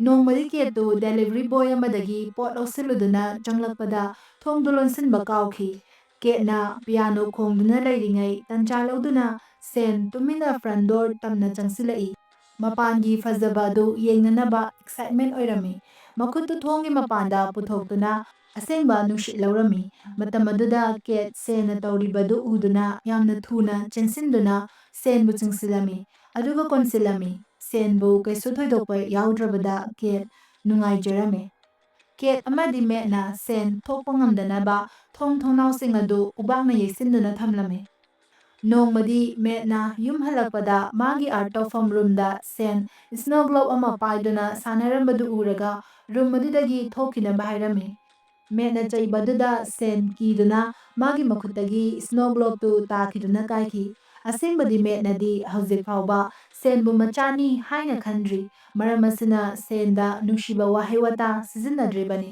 [SPEAKER 1] ꯅꯣꯡꯃꯗꯤ ꯀꯦꯠꯇꯨ ꯗꯦꯂꯤꯚꯔꯤ ꯕꯣꯏ ꯑꯃꯗꯒꯤ ꯄꯣꯠ ꯂꯧꯁꯤꯜꯂꯨꯗꯨꯅ ꯆꯪꯂꯛꯄꯗ ꯊꯣꯡꯗꯨ ꯂꯣꯟꯁꯤꯟꯕ ꯀꯥꯎꯈꯤ꯫ ꯀꯦꯠꯅ ꯄꯤꯌꯥꯅꯣ ꯈꯣꯡꯗꯨꯅ ꯂꯩꯔꯤꯉꯩ ꯇꯟꯖꯥ ꯂꯧꯗꯨꯅ ꯁꯦꯟ ꯇꯨꯃꯤꯟꯅ ꯐ꯭ꯔꯟꯠ ꯗꯣꯔ ꯇꯝꯅ ꯆꯪꯁꯤꯜꯂꯛꯏ꯫ ꯃꯄꯥꯟꯒꯤ ꯐꯖꯕ ꯑꯗꯨ ꯌꯦꯡꯅꯅꯕ ꯑꯦꯛꯁꯥꯏꯠꯃꯦꯟ ꯑꯣꯏꯔꯝꯃꯤ꯫ ꯃꯈꯨꯠꯇꯨ ꯊꯣꯡꯒꯤ ꯃꯄꯥꯟꯗ ꯄꯨꯊꯣꯛꯇꯨꯅ ꯑꯁꯦꯡꯕ ꯅꯨꯡꯁꯤꯠ ꯂꯧꯔꯝꯃꯤ꯫ ꯃꯇꯝ ꯑꯗꯨꯗ ꯀꯦꯠ ꯁꯦꯟꯅ ꯇꯧꯔꯤꯕꯗꯨ ꯎꯗꯨꯅ ꯌꯥꯝꯅ ꯊꯨꯅ ꯆꯦꯟꯁꯤꯟꯗꯨꯅ ꯁꯦꯟꯕꯨ ꯆꯤꯡꯁꯤꯜꯂꯝꯃꯤ, ꯑꯗꯨꯒ ꯀꯣꯟꯁꯤꯜꯂꯝꯃꯤ꯫ ꯁꯦꯟꯕꯨ ꯀꯩꯁꯨ ꯊꯣꯏꯗꯣꯛꯄ ꯌꯥꯎꯗ꯭ꯔꯕꯗ ꯀꯦꯠ ꯅꯨꯡꯉꯥꯏꯖꯔꯝꯃꯤ꯫ ꯀꯦꯠ ꯑꯃꯗꯤ ꯃꯦꯠꯅ ꯁꯦꯟ ꯊꯣꯛꯄ ꯉꯝꯗꯅꯕ ꯊꯣꯡ ꯊꯣꯡꯅꯥꯎꯁꯤꯡ ꯑꯗꯨ ꯎꯕꯥꯛꯅ ꯌꯩꯁꯤꯟꯗꯨꯅ ꯊꯝꯂꯝꯃꯤ꯫ ꯅꯣꯡꯃꯗꯤ ꯃꯦꯠꯅ ꯌꯨꯝ ꯍꯜꯂꯛꯄꯗ ꯃꯥꯒꯤ ꯑꯥꯔꯠ ꯇꯧꯐꯝ ꯔꯨꯝꯗ ꯁꯦꯟ ꯁ꯭ꯅꯣ ꯒ꯭ꯂꯣꯕ ꯑꯃ ꯄꯥꯏꯗꯨꯅ ꯁꯥꯟꯅꯔꯝꯕꯗꯨ ꯎꯔꯒ ꯔꯨꯝ ꯑꯗꯨꯗꯒꯤ ꯊꯣꯛꯈꯤꯅꯕ ꯍꯥꯏꯔꯝꯃꯤ꯫ ꯃꯦꯠꯅ ꯆꯩꯕꯗꯨꯗ ꯁꯦꯟ ꯀꯤꯗꯨꯅ ꯃꯥꯒꯤ ꯃꯈꯨꯠꯇꯒꯤ ꯁ꯭ꯅꯣ ꯒ꯭ꯂꯣꯕꯇꯨ ꯇꯥꯈꯤꯗꯨꯅ ꯀꯥꯏꯈꯤ꯫ ꯑꯁꯦꯡꯕꯗꯤ ꯃꯦꯠꯅꯗꯤ ꯍꯧꯖꯤꯛ ꯐꯥꯎꯕ ꯁꯦꯟꯕꯨ ꯃꯆꯥꯅꯤ ꯍꯥꯏꯅ ꯈꯟꯗ꯭ꯔꯤ, ꯃꯔꯝ ꯑꯁꯤꯅ ꯁꯦꯟꯗ ꯅꯨꯡꯁꯤꯕ ꯋꯥꯍꯩ ꯋꯥꯇꯥ ꯁꯤꯖꯤꯟꯅꯗ꯭ꯔꯤꯕꯅꯤ꯫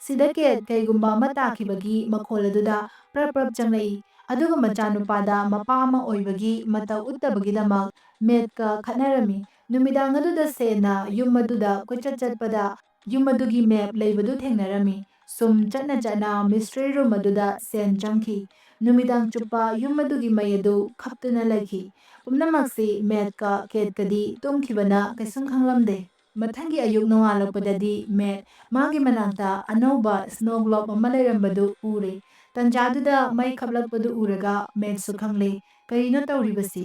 [SPEAKER 1] ꯁꯤꯗ ꯀꯦꯠ ꯀꯩꯒꯨꯝꯕ ꯑꯃ ꯇꯥꯈꯤꯕꯒꯤ ꯃꯈꯣꯜ ꯑꯗꯨꯗ ꯄ꯭ꯔꯞ ꯄ꯭ꯔꯞ ꯆꯪꯂꯛꯏ, ꯑꯗꯨꯒ ꯃꯆꯥꯅꯨꯄꯥꯗ ꯃꯄꯥ ꯑꯃ ꯑꯣꯏꯕꯒꯤ ꯃꯇꯧ ꯎꯠꯇꯕꯒꯤꯗꯃꯛ ꯃꯦꯠꯀ ꯈꯠꯅꯔꯝꯃꯤ꯫ ꯅꯨꯃꯤꯗꯥꯡ ꯑꯗꯨꯗ ꯁꯦꯟꯅ ꯌꯨꯝ ꯑꯗꯨꯗ ꯀꯣꯏꯆꯠ ꯆꯠꯄꯗ ꯌꯨꯝ ꯑꯗꯨꯒꯤ ꯃꯦꯞ ꯂꯩꯕꯗꯨ ꯊꯦꯡꯅꯔꯝꯃꯤ꯫ ꯁꯨꯝ ꯆꯠꯅ ꯃꯤꯁꯇ꯭ꯔꯤ ꯔꯨꯝ ꯑꯗꯨꯗ ꯁꯦꯟ ꯆꯪꯈꯤ꯫ ꯅꯨꯃꯤꯗꯥꯡ ꯆꯨꯞꯄ ꯌꯨꯝ ꯑꯗꯨꯒꯤ ꯃꯩ ꯑꯗꯨ ꯈꯞꯇꯨꯅ ꯂꯩꯈꯤ꯫ ꯄꯨꯝꯅꯃꯛꯁꯤ ꯃꯦꯠꯀ ꯀꯦꯠꯀꯗꯤ ꯇꯨꯝꯈꯤꯕꯅ ꯀꯩꯁꯨꯝ ꯈꯪꯂꯝꯗꯦ꯫ ꯃꯊꯪꯒꯤ ꯑꯌꯨꯛ ꯅꯣꯡꯉꯥꯜꯂꯛꯄꯗꯗꯤ ꯃꯦꯠ ꯃꯥꯒꯤ ꯃꯅꯥꯛꯇ ꯑꯅꯧꯕ ꯁ꯭ꯅꯣ ꯒ꯭ꯂꯣꯕ ꯑꯃ ꯂꯩꯔꯝꯕꯗꯨ ꯎꯔꯦ꯫ ꯇꯟꯖꯥꯗꯨꯗ ꯃꯩ ꯈꯞꯂꯛꯄꯗꯨ ꯎꯔꯒ ꯃꯦꯠꯁꯨ ꯈꯪꯂꯦ ꯀꯔꯤꯅꯣ ꯇꯧꯔꯤꯕꯁꯤ꯫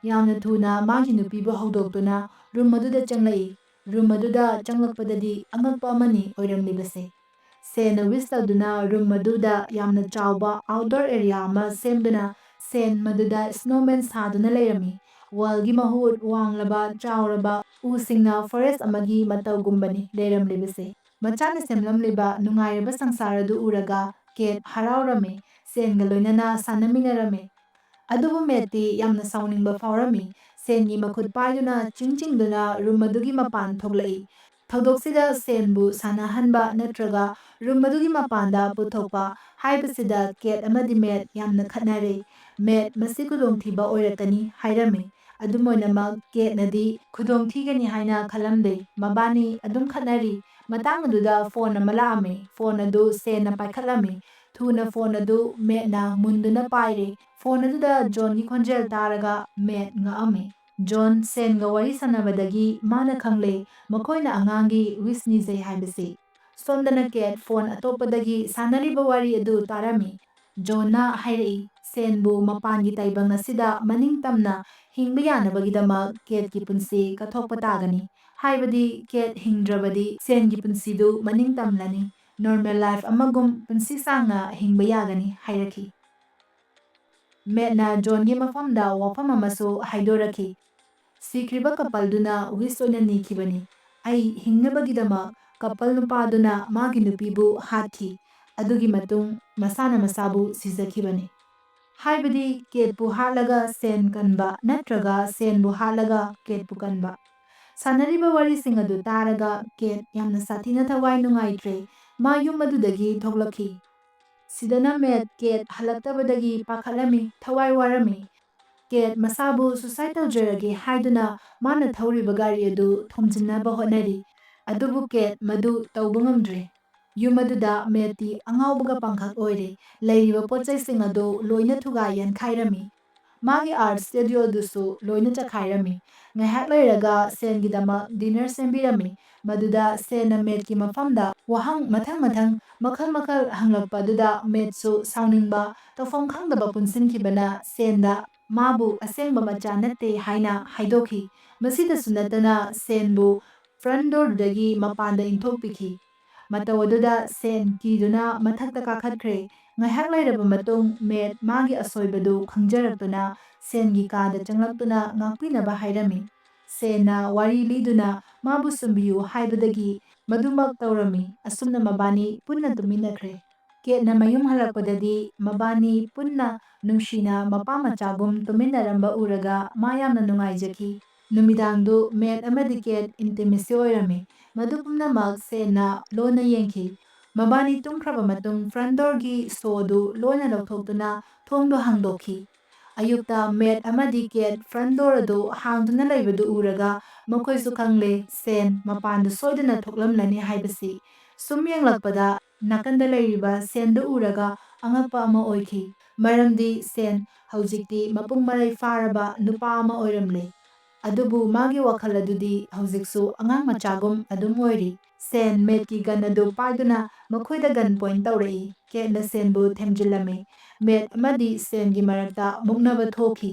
[SPEAKER 1] ꯌꯥꯝꯅ ꯊꯨꯅ ꯃꯥꯒꯤ ꯅꯨꯄꯤꯕꯨ ꯍꯧꯗꯣꯛꯇꯨꯅ ꯔꯨꯝ ꯑꯗꯨꯗ ꯆꯪꯂꯛꯏ꯫ ꯔꯨꯝ ꯑꯗꯨꯗ ꯆꯪꯂꯛꯄꯗꯗꯤ ꯑꯉꯛꯄ ꯑꯃꯅꯤ ꯑꯣꯏꯔꯝꯂꯤꯕꯁꯦ꯫ ꯁꯦꯟꯅ ꯋꯤꯁ ꯇꯧꯗꯨꯅ ꯔꯨꯝ ꯑꯗꯨꯗ ꯌꯥꯝꯅ ꯆꯥꯎꯕ ꯑꯥꯎꯠꯗꯣꯔ ꯑꯦꯔꯤꯌꯥ ꯑꯃ ꯁꯦꯝꯗꯨꯅ ꯁꯦꯟ ꯃꯗꯨꯗ ꯁ꯭ꯅꯣꯃꯦꯟ ꯁꯥꯗꯨꯅ ꯂꯩꯔꯝꯃꯤ꯫ ꯋꯥꯜꯒꯤ ꯃꯍꯨꯠ ꯋꯥꯡꯂꯕ ꯆꯥꯎꯔꯕ ꯎꯁꯤꯡꯅ ꯐꯣꯔꯦꯁ ꯑꯃꯒꯤ ꯃꯇꯧꯒꯨꯝꯕꯅꯤ ꯂꯩꯔꯝꯂꯤꯕꯁꯦ꯫ ꯃꯆꯥꯅ ꯁꯦꯝꯂꯝꯂꯤꯕ ꯅꯨꯡꯉꯥꯏꯔꯕ ꯁꯪꯁꯥꯔ ꯑꯗꯨ ꯎꯔꯒ ꯀꯦꯠ ꯍꯔꯥꯎꯔꯝꯃꯤ, ꯁꯦꯟꯒ ꯂꯣꯏꯅꯅ ꯁꯥꯟꯅꯃꯤꯟꯅꯔꯝꯃꯤ꯫ ꯑꯗꯨꯕꯨ ꯃꯦꯠꯇꯤ ꯌꯥꯝꯅ ꯁꯥꯎꯅꯤꯡꯕ ꯐꯥꯎꯔꯝꯃꯤ꯫ ꯁꯦꯟꯒꯤ ꯃꯈꯨꯠ ꯄꯥꯏꯗꯨꯅ ꯆꯤꯡꯗꯨꯅ ꯔꯨꯝ ꯑꯗꯨꯒꯤ ꯃꯄꯥꯟ ꯊꯣꯛꯂꯛꯏ꯫ ꯊꯧꯗꯣꯛꯁꯤꯗ ꯁꯦꯟꯕꯨ ꯁꯥꯟꯅꯍꯟꯕ ꯅꯠꯇ꯭ꯔꯒ ꯔꯨꯝ ꯑꯗꯨꯒꯤ ꯃꯄꯥꯟꯗ ꯄꯨꯊꯣꯛꯄ ꯍꯥꯏꯕꯁꯤꯗ ꯀꯦꯠ ꯑꯃꯗꯤ ꯃꯦꯠ ꯌꯥꯝꯅ ꯈꯠꯅꯔꯦ꯫ ꯃꯦꯠ ꯃꯁꯤ ꯈꯨꯗꯣꯡꯊꯤꯕ ꯑꯣꯏꯔꯛꯀꯅꯤ ꯍꯥꯏꯔꯝꯃꯤ꯫ ꯑꯗꯨꯝ ꯑꯣꯏꯅꯃꯛ ꯀꯦꯠꯅꯗꯤ ꯈꯨꯗꯣꯡꯊꯤꯒꯅꯤ ꯍꯥꯏꯅ ꯈꯜꯂꯝꯗꯦ꯫ ꯃꯕꯥꯅꯤ ꯑꯗꯨꯝ ꯈꯠꯅꯔꯤ꯫ ꯃꯇꯥꯡ ꯑꯗꯨꯗ ꯐꯣꯟ ꯑꯃ ꯂꯥꯛꯑꯝꯃꯤ꯫ ꯐꯣꯟ ꯑꯗꯨ ꯁꯦꯟꯅ ꯄꯥꯏꯈꯠꯂꯝꯃꯤ꯫ ꯊꯨꯅ ꯐꯣꯟ ꯑꯗꯨ ꯃꯦꯠꯅ ꯃꯨꯟꯗꯨꯅ ꯄꯥꯏꯔꯦ꯫ ꯐꯣꯟ ꯑꯗꯨꯗ ꯖꯣꯟꯒꯤ ꯈꯣꯟꯖꯦꯜ ꯇꯥꯔꯒ ꯃꯦꯠ ꯉꯛꯑꯝꯃꯤ꯫ ꯖꯣꯟ ꯁꯦꯟꯒ ꯋꯥꯔꯤ ꯁꯥꯟꯅꯕꯗꯒꯤ ꯃꯥꯅ ꯈꯪꯂꯦ ꯃꯈꯣꯏꯅ ꯑꯉꯥꯡꯒꯤ ꯋꯤꯁ ꯅꯤꯖꯩ ꯍꯥꯏꯕꯁꯤ꯫ ꯁꯣꯝꯗꯅ ꯀꯦꯠ ꯐꯣꯟ ꯑꯇꯣꯞꯄꯗꯒꯤ ꯁꯥꯟꯅꯔꯤꯕ ꯋꯥꯔꯤ ꯑꯗꯨ ꯇꯥꯔꯝꯃꯤ꯫ ꯖꯣꯟꯅ ꯍꯥꯏꯔꯛꯏ, ꯁꯦꯟꯕꯨ ꯃꯄꯥꯟꯒꯤ ꯇꯥꯏꯕꯪ ꯑꯁꯤꯗ ꯃꯅꯤꯡꯇꯝꯅ ꯍꯤꯡꯕ ꯌꯥꯅꯕꯒꯤꯗꯃꯛ ꯀꯦꯠꯀꯤ ꯄꯨꯟꯁꯤ ꯀꯠꯊꯣꯛꯄ ꯇꯥꯒꯅꯤ꯫ ꯍꯥꯏꯕꯗꯤ ꯀꯦꯠ ꯍꯤꯡꯗ꯭ꯔꯕꯗꯤ ꯁꯦꯟꯒꯤ ꯄꯨꯟꯁꯤꯗꯨ ꯃꯅꯤꯡꯇꯝꯂꯅꯤ, ꯅꯣꯔꯃꯦꯜ ꯂꯥꯏꯐ ꯑꯃꯒꯨꯝ ꯄꯨꯟꯁꯤ ꯁꯥꯡꯅ ꯍꯤꯡꯕ ꯌꯥꯒꯅꯤ ꯍꯥꯏꯔꯛꯈꯤ꯫ ꯃꯦꯠꯅ ꯖꯣꯟꯒꯤ ꯃꯐꯝꯗ ꯋꯥꯐꯝ ꯑꯃꯁꯨ ꯍꯥꯏꯗꯣꯔꯛꯈꯤ꯫ ꯁꯤꯈ꯭ꯔꯤꯕ ꯀꯄꯜꯗꯨꯅ ꯋꯤꯁ ꯑꯣꯏꯅ ꯅꯤꯈꯤꯕꯅꯤ꯫ ꯑꯩ ꯍꯤꯡꯅꯕꯒꯤꯗꯃꯛ ꯀꯄꯜ ꯅꯨꯄꯥꯗꯨꯅ ꯃꯥꯒꯤ ꯅꯨꯄꯤꯕꯨ ꯍꯥꯠꯈꯤ, ꯑꯗꯨꯒꯤ ꯃꯇꯨꯡ ꯃꯁꯥꯅ ꯃꯁꯥꯕꯨ ꯁꯤꯖꯈꯤꯕꯅꯤ꯫ ꯍꯥꯏꯕꯗꯤ ꯀꯦꯠꯄꯨ ꯍꯥꯠꯂꯒ ꯁꯦꯟ ꯀꯟꯕ ꯅꯠꯇ꯭ꯔꯒ ꯁꯦꯟꯕꯨ ꯍꯥꯠꯂꯒ ꯀꯦꯠꯄꯨ ꯀꯟꯕ꯫ ꯁꯥꯟꯅꯔꯤꯕ ꯋꯥꯔꯤꯁꯤꯡ ꯑꯗꯨ ꯇꯥꯔꯒ ꯀꯦꯠ ꯌꯥꯝꯅ ꯁꯥꯊꯤꯅ ꯊꯋꯥꯏ ꯅꯨꯡꯉꯥꯏꯇ꯭ꯔꯦ꯫ ꯃꯥ ꯌꯨꯝ ꯑꯗꯨꯗꯒꯤ ꯊꯣꯛꯂꯛꯈꯤ꯫ ꯁꯤꯗꯅ ꯃꯦꯠ ꯀꯦꯠ ꯍꯜꯂꯛꯇꯕꯗꯒꯤ ꯄꯥꯈꯠꯂꯝꯃꯤ, ꯊꯋꯥꯏ ꯋꯥꯔꯝꯃꯤ꯫ ꯀꯦꯠ ꯃꯁꯥꯕꯨ ꯁꯨꯁꯥꯏꯗ ꯇꯧꯖꯔꯒꯦ ꯍꯥꯏꯗꯨꯅ ꯃꯥꯅ ꯊꯧꯔꯤꯕ ꯒꯥꯔꯤ ꯑꯗꯨ ꯊꯣꯝꯖꯤꯟꯅꯕ ꯍꯣꯠꯅꯔꯤ꯫ ꯑꯗꯨꯕꯨ ꯀꯦꯠ ꯃꯗꯨ ꯇꯧꯕ ꯉꯝꯗ꯭ꯔꯦ꯫ ꯌꯨꯝ ꯑꯗꯨꯗ ꯃꯦꯠꯇꯤ ꯑꯉꯥꯎꯕꯒ ꯄꯥꯡꯈꯛ ꯑꯣꯏꯔꯦ꯫ ꯂꯩꯔꯤꯕ ꯄꯣꯠꯆꯩꯁꯤꯡ ꯑꯗꯨ ꯂꯣꯏꯅ ꯊꯨꯒꯥꯏ ꯌꯥꯟꯈꯥꯏꯔꯝꯃꯤ꯫ ꯃꯥꯒꯤ ꯑꯥꯔꯠ ꯁ꯭ꯇꯨꯗꯤꯑꯣꯗꯨꯁꯨ ꯂꯣꯏꯅ ꯆꯈꯥꯏꯔꯝꯃꯤ꯫ ꯉꯥꯏꯍꯥꯛ ꯂꯩꯔꯒ ꯁꯦꯟꯒꯤꯗꯃꯛ ꯗꯤꯅꯔ ꯁꯦꯝꯕꯤꯔꯝꯃꯤ꯫ ꯃꯗꯨꯗ ꯁꯦꯟꯅ ꯃꯦꯠꯀꯤ ꯃꯐꯝꯗ ꯋꯥꯍꯪ ꯃꯈꯜ ꯃꯈꯜ ꯍꯪꯂꯛꯄ ꯑꯗꯨꯗ ꯃꯦꯠꯁꯨ ꯁꯥꯎꯅꯤꯡꯕ, ꯇꯧꯐꯝ ꯈꯪꯗꯕ ꯄꯨꯟꯁꯤꯟꯈꯤꯕꯅ ꯁꯦꯟꯗ ꯃꯥꯕꯨ ꯑꯁꯦꯡꯕ ꯃꯆꯥ ꯅꯠꯇꯦ ꯍꯥꯏꯅ ꯍꯥꯏꯗꯣꯛꯈꯤ꯫ ꯃꯁꯤꯗꯁꯨ ꯅꯠꯇꯅ ꯁꯦꯟꯕꯨ ꯐ꯭ꯔꯟꯠ ꯗꯣꯔꯗꯨꯗꯒꯤ ꯃꯄꯥꯟꯗ ꯏꯟꯊꯣꯛꯄꯤꯈꯤ꯫ ꯃꯇꯧ ꯑꯗꯨꯗ ꯁꯦꯟ ꯀꯤꯗꯨꯅ ꯃꯊꯛꯇ ꯀꯥꯈꯠꯈ꯭ꯔꯦ꯫ ꯉꯥꯏꯍꯥꯛ ꯂꯩꯔꯕ ꯃꯇꯨꯡ ꯃꯦꯠ ꯃꯥꯒꯤ ꯑꯁꯣꯏꯕꯗꯨ ꯈꯪꯖꯔꯛꯇꯨꯅ ꯁꯦꯟꯒꯤ ꯀꯥꯗ ꯆꯪꯂꯛꯇꯨꯅ ꯉꯥꯛꯄꯤꯅꯕ ꯍꯥꯏꯔꯝꯃꯤ꯫ ꯁꯦꯟꯅ ꯋꯥꯔꯤ ꯂꯤꯗꯨꯅ ꯃꯥꯕꯨ ꯁꯨꯝꯕꯤꯌꯨ ꯍꯥꯏꯕꯗꯒꯤ ꯃꯗꯨꯃꯛ ꯇꯧꯔꯝꯃꯤ꯫ ꯑꯁꯨꯝꯅ ꯃꯕꯥꯅꯤ ꯄꯨꯟꯅ ꯇꯨꯃꯤꯟꯅꯈ꯭ꯔꯦ꯫ ꯀꯦꯠꯅ ꯃꯌꯨꯝ ꯍꯜꯂꯛꯄꯗꯗꯤ ꯃꯕꯥꯅꯤ ꯄꯨꯟꯅ ꯅꯨꯡꯁꯤꯅ ꯃꯄꯥ ꯃꯆꯥꯒꯨꯝ ꯇꯨꯃꯤꯟꯅꯔꯝꯕ ꯎꯔꯒ ꯃꯥ ꯌꯥꯝꯅ ꯅꯨꯡꯉꯥꯏꯖꯈꯤ꯫ ꯅꯨꯃꯤꯗꯥꯡꯗꯨ ꯃꯦꯠ ꯑꯃꯗꯤ ꯀꯦꯠ ꯏꯟꯇꯤꯃꯦꯁꯤ ꯑꯣꯏꯔꯝꯃꯤ꯫ ꯃꯗꯨ ꯄꯨꯝꯅꯃꯛ ꯁꯦꯟꯅ ꯂꯣꯟꯅ ꯌꯦꯡꯈꯤ꯫ ꯃꯕꯥꯅꯤ ꯇꯨꯝꯈ꯭ꯔꯕ ꯃꯇꯨꯡ ꯐ꯭ꯔꯟꯠ ꯗꯣꯔꯒꯤ ꯁꯣꯗꯨ ꯂꯣꯟꯅ ꯂꯧꯊꯣꯛꯇꯨꯅ ꯊꯣꯡꯗꯣ ꯍꯥꯡꯗꯣꯛꯈꯤ꯫ ꯑꯌꯨꯛꯇ ꯃꯦꯠ ꯑꯃꯗꯤ ꯀꯦꯠ ꯐ꯭ꯔꯟꯠ ꯗꯣꯔ ꯑꯗꯨ ꯍꯥꯡꯗꯨꯅ ꯂꯩꯕꯗꯨ ꯎꯔꯒ ꯃꯈꯣꯏꯁꯨ ꯈꯪꯂꯦ ꯁꯦꯟ ꯃꯄꯥꯟꯗ ꯁꯣꯏꯗꯅ ꯊꯣꯛꯂꯝꯂꯅꯤ ꯍꯥꯏꯕꯁꯤ꯫ ꯁꯨꯝ ꯌꯦꯡꯂꯛꯄꯗ ꯅꯥꯀꯟꯗ ꯂꯩꯔꯤꯕ ꯁꯦꯟꯗꯨ ꯎꯔꯒ ꯑꯉꯛꯄ ꯑꯃ ꯑꯣꯏꯈꯤ꯫ ꯃꯔꯝꯗꯤ ꯁꯦꯟ ꯍꯧꯖꯤꯛꯇꯤ ꯃꯄꯨꯡ ꯃꯔꯩ ꯐꯥꯔꯕ ꯅꯨꯄꯥ ꯑꯃ ꯑꯣꯏꯔꯝꯂꯦ꯫ ꯑꯗꯨꯕꯨ ꯃꯥꯒꯤ ꯋꯥꯈꯜ ꯑꯗꯨꯗꯤ ꯍꯧꯖꯤꯛꯁꯨ ꯑꯉꯥꯡ ꯃꯆꯥꯒꯨꯝ ꯑꯗꯨꯝ ꯑꯣꯏꯔꯤ꯫ ꯁꯦꯟ ꯃꯦꯠꯀꯤ ꯒꯟ ꯑꯗꯨ ꯄꯥꯏꯗꯨꯅ ꯃꯈꯣꯏꯗ ꯒꯟ ꯄꯣꯏꯟꯠ ꯇꯧꯔꯛꯏ꯫ ꯀꯦꯠꯅ ꯁꯦꯟꯕꯨ ꯊꯦꯝꯖꯤꯜꯂꯝꯃꯤ꯫ ꯃꯦꯠ ꯑꯃꯗꯤ ꯁꯦꯟꯒꯤ ꯃꯔꯛꯇ ꯃꯨꯛꯅꯕ ꯊꯣꯛꯈꯤ꯫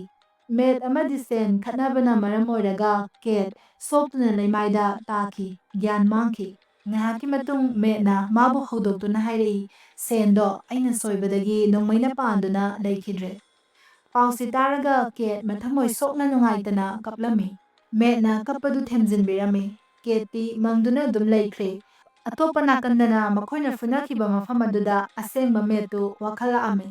[SPEAKER 1] ꯃꯦꯠ ꯑꯃꯗꯤ ꯁꯦꯟ ꯈꯠꯅꯕꯅ ꯃꯔꯝ ꯑꯣꯏꯔꯒ ꯀꯦꯠ ꯁꯣꯛꯇꯨꯅ ꯂꯩꯃꯥꯏꯗ ꯇꯥꯈꯤ, ꯒ꯭ꯌꯥꯟ ꯃꯥꯡꯈꯤ꯫ ꯉꯥꯏꯍꯥꯛꯀꯤ ꯃꯇꯨꯡ ꯃꯦꯠꯅ ꯃꯥꯕꯨ ꯍꯧꯗꯣꯛꯇꯨꯅ ꯍꯥꯏꯔꯛꯏ, ꯁꯦꯟꯗꯣ ꯑꯩꯅ ꯁꯣꯏꯕꯗꯒꯤ ꯅꯣꯡꯃꯩꯅ ꯄꯥꯟꯗꯨꯅ ꯂꯩꯈꯤꯗ꯭ꯔꯦ꯫ ꯄꯥꯎꯁꯤ ꯇꯥꯔꯒ ꯀꯦꯠ ꯃꯊꯃꯣꯏ ꯁꯣꯛꯅ ꯅꯨꯡꯉꯥꯏꯇꯅ ꯀꯞꯂꯝꯃꯤ꯫ ꯃꯦꯠꯅ ꯀꯞꯄꯗꯨ ꯊꯦꯝꯖꯤꯟꯕꯤꯔꯝꯃꯤ꯫ ꯀꯦꯠꯇꯤ ꯃꯪꯗꯨꯅ ꯑꯗꯨꯝ ꯂꯩꯈ꯭ꯔꯦ꯫ ꯑꯇꯣꯞꯄ ꯅꯥꯀꯟꯗꯅ ꯃꯈꯣꯏꯅ ꯐꯨꯅꯈꯤꯕ ꯃꯐꯝ ꯑꯗꯨꯗ ꯑꯁꯦꯡꯕ ꯃꯦꯠꯇꯨ ꯋꯥꯈꯠꯂꯛꯑꯝꯃꯤ꯫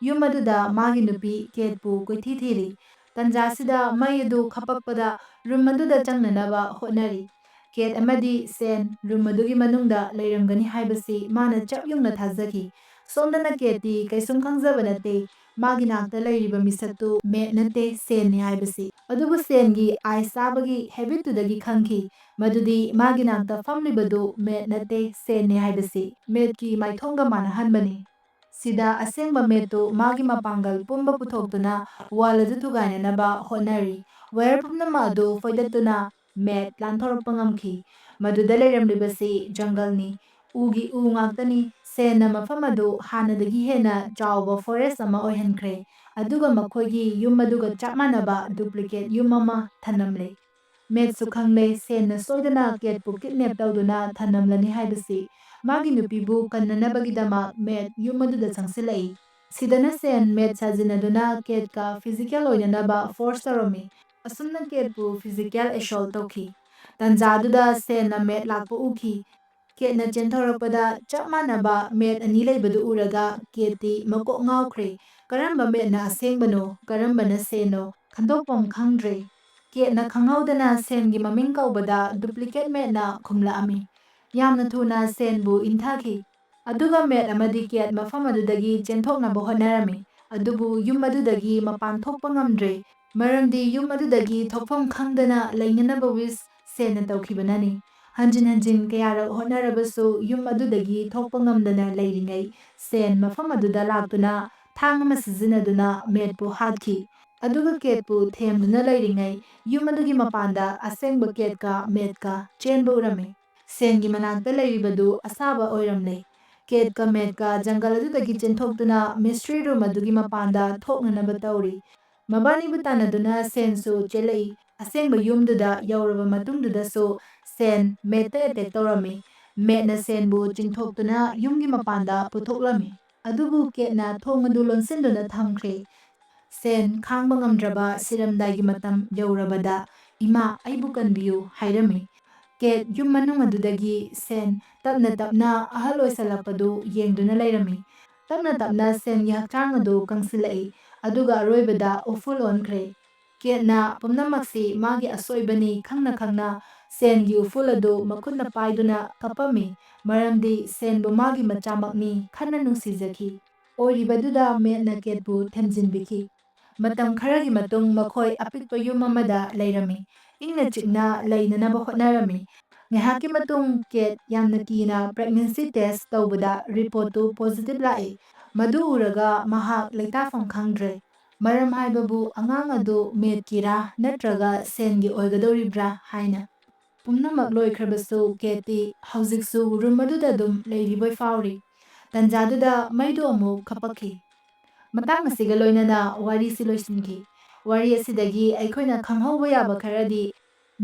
[SPEAKER 1] ꯌꯨꯝ ꯑꯗꯨꯗ ꯃꯥꯒꯤ ꯅꯨꯄꯤ ꯀꯦꯠꯄꯨ ꯀꯣꯏꯊꯤ ꯊꯤꯔꯤ꯫ ꯇꯟꯖꯥꯁꯤꯗ ꯃꯩ ꯑꯗꯨ ꯈꯞꯄꯛꯄꯗ ꯔꯨꯝ ꯑꯗꯨꯗ ꯆꯪꯅꯅꯕ ꯍꯣꯠꯅꯔꯤ꯫ ꯀꯦꯠ ꯑꯃꯗꯤ ꯁꯦꯟ ꯔꯨꯝ ꯑꯗꯨꯒꯤ ꯃꯅꯨꯡꯗ ꯂꯩꯔꯝꯒꯅꯤ ꯍꯥꯏꯕꯁꯤ ꯃꯥꯅ ꯆꯞ ꯌꯨꯡꯅ ꯊꯥꯖꯈꯤ꯫ ꯁꯣꯝꯗꯅ ꯀꯦꯠꯇꯤ ꯀꯩꯁꯨꯝ ꯈꯪꯖꯕ ꯅꯠꯇꯦ ꯃꯥꯒꯤ ꯅꯥꯛꯇ ꯂꯩꯔꯤꯕ ꯃꯤꯁꯛꯇꯨ ꯃꯦꯠ ꯅꯠꯇꯦ ꯁꯦꯟꯅꯤ ꯍꯥꯏꯕꯁꯤ꯫ ꯑꯗꯨꯕꯨ ꯁꯦꯟꯒꯤ ꯑꯥꯏꯁ ꯆꯥꯕꯒꯤ ꯍꯦꯕꯤꯠꯇꯨꯗꯒꯤ ꯈꯪꯈꯤ ꯃꯗꯨꯗꯤ ꯃꯥꯒꯤ ꯅꯥꯛꯇ ꯐꯝꯂꯤꯕꯗꯨ ꯃꯦꯠ ꯅꯠꯇꯦ ꯁꯦꯟꯅꯤ ꯍꯥꯏꯕꯁꯤ꯫ ꯃꯦꯠꯀꯤ ꯃꯥꯏꯊꯣꯡꯒ ꯃꯥꯟꯅꯍꯟꯕꯅꯤ꯫ ꯁꯤꯗ ꯑꯁꯦꯡꯕ ꯃꯦꯠꯇꯨ ꯃꯥꯒꯤ ꯃꯄꯥꯡꯒꯜ ꯄꯨꯝꯕ ꯄꯨꯊꯣꯛꯇꯨꯅ ꯋꯥꯜ ꯑꯗꯨ ꯊꯨꯒꯥꯏꯅꯅꯕ ꯍꯣꯠꯅꯔꯤ꯫ ꯋꯥꯌꯔ ꯄꯨꯝꯅꯃꯛ ꯑꯗꯨ ꯐꯣꯏꯗꯠꯇꯨꯅ ꯃꯦꯠ ꯂꯥꯟꯊꯣꯔꯛꯄ ꯉꯝꯈꯤ꯫ ꯃꯗꯨꯗ ꯂꯩꯔꯝꯂꯤꯕꯁꯤ ꯖꯪꯒꯜꯅꯤ, ꯎꯒꯤ ꯎ ꯉꯥꯛꯇꯅꯤ꯫ ꯁꯦꯟꯅ ꯃꯐꯝ ꯑꯗꯨ ꯍꯥꯟꯅꯗꯒꯤ ꯍꯦꯟꯅ ꯆꯥꯎꯕ ꯐꯣꯔꯦꯁ ꯑꯃ ꯑꯣꯏꯍꯟꯈ꯭ꯔꯦ꯫ ꯑꯗꯨꯒ ꯃꯈꯣꯏꯒꯤ ꯌꯨꯝ ꯑꯗꯨꯒ ꯆꯞ ꯃꯥꯟꯅꯕ ꯗꯨꯄ꯭ꯂꯤꯀꯦꯠ ꯌꯨꯝ ꯑꯃ ꯊꯅꯝꯂꯦ꯫ ꯃꯦꯠꯁꯨ ꯈꯪꯂꯦ ꯁꯦꯟꯅ ꯁꯣꯏꯗꯅ ꯀꯦꯠꯄꯨ ꯀꯤꯗꯅꯦꯞ ꯇꯧꯗꯨꯅ ꯊꯅꯝꯂꯅꯤ ꯍꯥꯏꯕꯁꯤ꯫ ꯃꯥꯒꯤ ꯅꯨꯄꯤꯕꯨ ꯀꯟꯅꯅꯕꯒꯤꯗꯃꯛ ꯃꯦꯠ ꯌꯨꯝ ꯑꯗꯨꯗ ꯆꯪꯁꯤꯜꯂꯛꯏ꯫ ꯁꯤꯗꯅ ꯁꯦꯟ ꯃꯦꯠ ꯁꯥꯖꯤꯟꯅꯗꯨꯅ ꯀꯦꯠꯀ ꯐꯤꯖꯤꯀꯦꯜ ꯑꯣꯏꯅꯅꯕ ꯐꯣꯔꯁ ꯇꯧꯔꯝꯃꯤ꯫ ꯑꯁꯨꯝꯅ ꯀꯦꯠꯄꯨ ꯐꯤꯖꯤꯀꯦꯜ ꯑꯦꯁꯣꯜꯠ ꯇꯧꯈꯤ꯫ ꯇꯟꯖꯥꯗꯨꯗ ꯁꯦꯟꯅ ꯃꯦꯠ ꯂꯥꯛꯄ ꯎꯈꯤ꯫ ꯀꯦꯠꯅ ꯆꯦꯟꯊꯣꯔꯛꯄꯗ ꯆꯞ ꯃꯥꯟꯅꯕ ꯃꯦꯠ ꯑꯅꯤ ꯂꯩꯕꯗꯨ ꯎꯔꯒ ꯀꯦꯠꯇꯤ ꯃꯀꯣꯛ ꯉꯥꯎꯈ꯭ꯔꯦ꯫ ꯀꯔꯝꯕ ꯃꯦꯠꯅ ꯑꯁꯦꯡꯕꯅꯣ ꯀꯔꯝꯕꯅ ꯁꯦꯟꯅꯣ ꯈꯟꯗꯣꯛꯐꯝ ꯈꯪꯗ꯭ꯔꯦ꯫ ꯀꯦꯠꯅ ꯈꯪꯍꯧꯗꯅ ꯁꯦꯟꯒꯤ ꯃꯃꯤꯡ ꯀꯧꯕꯗ ꯗꯨꯄ꯭ꯂꯤꯀꯦꯠ ꯃꯦꯠꯅ ꯈꯨꯝꯂꯛꯑꯝꯃꯤ꯫ ꯌꯥꯝꯅ ꯊꯨꯅ ꯁꯦꯟꯕꯨ ꯏꯟꯊꯈꯤ꯫ ꯑꯗꯨꯒ ꯃꯦꯠ ꯑꯃꯗꯤ ꯀꯦꯠ ꯃꯐꯝ ꯑꯗꯨꯗꯒꯤ ꯆꯦꯟꯊꯣꯛꯅꯕ ꯍꯣꯠꯅꯔꯝꯃꯤ꯫ ꯑꯗꯨꯕꯨ ꯌꯨꯝ ꯑꯗꯨꯗꯒꯤ ꯃꯄꯥꯟ ꯊꯣꯛꯄ ꯉꯝꯗ꯭ꯔꯦ꯫ ꯃꯔꯝꯗꯤ ꯌꯨꯝ ꯑꯗꯨꯗꯒꯤ ꯊꯣꯛꯐꯝ ꯈꯪꯗꯅ ꯂꯩꯅꯅꯕ ꯋꯤꯁ ꯁꯦꯟꯅ ꯇꯧꯈꯤꯕꯅꯅꯤ꯫ ꯍꯟꯖꯤꯟ ꯍꯟꯖꯤൻ ꯀꯌꯥꯔꯛ ꯍꯣꯠꯅꯔꯕꯁꯨ ꯌꯨꯝ ꯑꯗꯨꯗꯒꯤ ꯊꯣꯛꯄ ꯉꯝꯗꯅ ꯂꯩꯔꯤꯉꯩ ꯁꯦꯟ ꯃꯐꯝ ꯑꯗꯨꯗ ꯂꯥꯛꯇꯨꯅ ꯊꯥꯡ ꯑꯃ ꯁꯤꯖꯤꯟꯅꯗꯨꯅ ꯃꯦꯠꯄꯨ ꯍꯥꯠꯈꯤ꯫ ꯑꯗꯨꯒ ꯀꯦꯠꯄꯨ ꯊꯦꯝꯗꯨꯅ ꯂꯩꯔꯤꯉꯩ ꯌꯨꯝ ꯑꯗꯨꯒꯤ ꯃꯄꯥꯟꯗ ꯑꯁꯦꯡꯕ ꯀꯦꯠꯀ ꯃꯦꯠꯀ ꯆꯦꯟꯕ ꯎꯔꯝꯃꯤ꯫ ꯁꯦꯟꯒꯤ ꯃꯅꯥꯛꯇ ꯂꯩꯔꯤꯕꯗꯨ ꯑꯁꯥꯕ ꯑꯣꯏꯔꯝꯂꯦ꯫ ꯀꯦꯠꯀ ꯃꯦꯠꯀ ꯖꯪꯒꯜ ꯑꯗꯨꯗꯒꯤ ꯆꯦꯟꯊꯣꯛꯇꯨꯅ ꯃꯤꯁꯇ꯭ꯔꯤ ꯔꯨꯝ ꯑꯗꯨꯒꯤ ꯃꯄꯥꯟꯗ ꯊꯣꯛꯅꯅꯕ ꯇꯧꯔꯤ꯫ ꯃꯕꯥꯅꯤꯕꯨ ꯇꯥꯟꯅꯗꯨꯅ ꯁꯦꯟꯁꯨ ꯆꯦꯜꯂꯛꯏ꯫ ꯑꯁꯦꯡꯕ ꯌꯨꯝꯗꯨꯗ ꯌꯧꯔꯕ ꯃꯇꯨꯡꯗꯨꯗꯁꯨ ꯁꯦꯟ ꯃꯦꯠꯇ ꯑꯦꯇꯦꯛ ꯇꯧꯔꯝꯃꯤ꯫ ꯃꯦꯠꯅ ꯁꯦꯟꯕꯨ ꯆꯤꯡꯊꯣꯛꯇꯨꯅ ꯌꯨꯝꯒꯤ ꯃꯄꯥꯟꯗ ꯄꯨꯊꯣꯛꯂꯝꯃꯤ꯫ ꯑꯗꯨꯕꯨ ꯀꯦꯠꯅ ꯊꯣꯡ ꯑꯗꯨ ꯂꯣꯟꯁꯤꯟꯗꯨꯅ ꯊꯝꯈ꯭ꯔꯦ꯫ ꯁꯦꯟ ꯈꯥꯡꯕ ꯉꯝꯗ꯭ꯔꯕ ꯁꯤꯔꯝꯗꯥꯏꯒꯤ ꯃꯇꯝ ꯌꯧꯔꯕꯗ ꯏꯃꯥ ꯑꯩꯕꯨ ꯀꯟꯕꯤꯌꯨ ꯍꯥꯏꯔꯝꯃꯤ꯫ ꯀꯦꯠ ꯌꯨꯝ ꯃꯅꯨꯡ ꯑꯗꯨꯗꯒꯤ ꯁꯦꯟ ꯇꯞꯅ ꯇꯞꯅ ꯑꯍꯜ ꯑꯣꯏꯁꯜꯂꯛꯄꯗꯨ ꯌꯦꯡꯗꯨꯅ ꯂꯩꯔꯝꯃꯤ꯫ ꯇꯞꯅ ꯇꯞꯅ ꯁꯦꯟꯒꯤ ꯍꯛꯆꯥꯡ ꯑꯗꯨ ꯀꯪꯁꯤꯜꯂꯛꯏ꯫ ꯑꯗꯨꯒ ꯑꯔꯣꯏꯕꯗ ꯎꯐꯨꯜ ꯑꯣꯟꯈ꯭ꯔꯦ꯫ ꯀꯦꯠꯅ ꯄꯨꯝꯅꯃꯛꯁꯤ ꯃꯥꯒꯤ ꯑꯁꯣꯏꯕꯅꯤ ꯈꯪꯅ ꯈꯪꯅ ꯁꯦꯟꯒꯤ ꯎꯐꯨꯜ ꯑꯗꯨ ꯃꯈꯨꯠꯅ ꯄꯥꯏꯗꯨꯅ ꯀꯞꯄꯝꯃꯤ꯫ ꯃꯔꯝꯗꯤ ꯁꯦꯟꯕꯨ ꯃꯥꯒꯤ ꯃꯆꯥꯃꯛꯅꯤ ꯈꯟꯅ ꯅꯨꯡꯁꯤꯖꯈꯤ꯫ ꯑꯣꯏꯔꯤꯕꯗꯨꯗ ꯃꯦꯠꯅ ꯀꯦꯠꯄꯨ ꯊꯦꯝꯖꯤꯟꯕꯤꯈꯤ꯫ ꯃꯇꯝ ꯈꯔꯒꯤ ꯃꯇꯨꯡ ꯃꯈꯣꯏ ꯑꯄꯤꯛꯄ ꯌꯨꯝ ꯑꯃꯗ ꯂꯩꯔꯝꯃꯤ꯫ ꯏꯪꯅ ꯆꯤꯛꯅ ꯂꯩꯅꯅꯕ ꯍꯣꯠꯅꯔꯝꯃꯤ꯫ ꯉꯥꯏꯍꯥꯛꯀꯤ ꯃꯇꯨꯡ ꯀꯦꯠ ꯌꯥꯝꯅ ꯀꯤꯅ ꯄ꯭ꯔꯦꯒꯅꯦꯟꯁꯤ ꯇꯦꯁꯠ ꯇꯧꯕꯗ ꯔꯤꯄꯣꯔꯠꯇꯨ ꯄꯣꯖꯤꯇꯤꯚ ꯂꯥꯛꯏ꯫ ꯃꯗꯨ ꯎꯔꯒ ꯃꯍꯥꯛ ꯂꯩꯇꯥꯐꯝ ꯈꯪꯗ꯭ꯔꯦ꯫ ꯃꯔꯝ ꯍꯥꯏꯕꯕꯨ ꯑꯉꯥꯡ ꯑꯗꯨ ꯃꯦꯠꯀꯤꯔꯥ ꯅꯠꯇ꯭ꯔꯒ ꯁꯦꯟꯒꯤ ꯑꯣꯏꯒꯗꯧꯔꯤꯕ꯭ꯔꯥ ꯍꯥꯏꯅ꯫ ꯄꯨꯝꯅꯃꯛ ꯂꯣꯏꯈ꯭ꯔꯕꯁꯨ ꯀꯦꯠꯇꯤ ꯍꯧꯖꯤꯛꯁꯨ ꯔꯨꯝ ꯑꯗꯨꯗ ꯑꯗꯨꯝ ꯂꯩꯔꯤꯕꯣꯏ ꯐꯥꯎꯔꯤ꯫ ꯇꯟꯖꯥꯗꯨꯗ ꯃꯩꯗꯨ ꯑꯃꯨꯛ ꯈꯞꯄꯛꯈꯤ꯫ ꯃꯇꯥꯡ ꯑꯁꯤꯒ ꯂꯣꯏꯅꯅ ꯋꯥꯔꯤꯁꯤ ꯂꯣꯏꯁꯤꯟꯈꯤ꯫ ꯋꯥꯔꯤ ꯑꯁꯤꯗꯒꯤ ꯑꯩꯈꯣꯏꯅ ꯈꯪꯍꯧꯕ ꯌꯥꯕ ꯈꯔꯗꯤ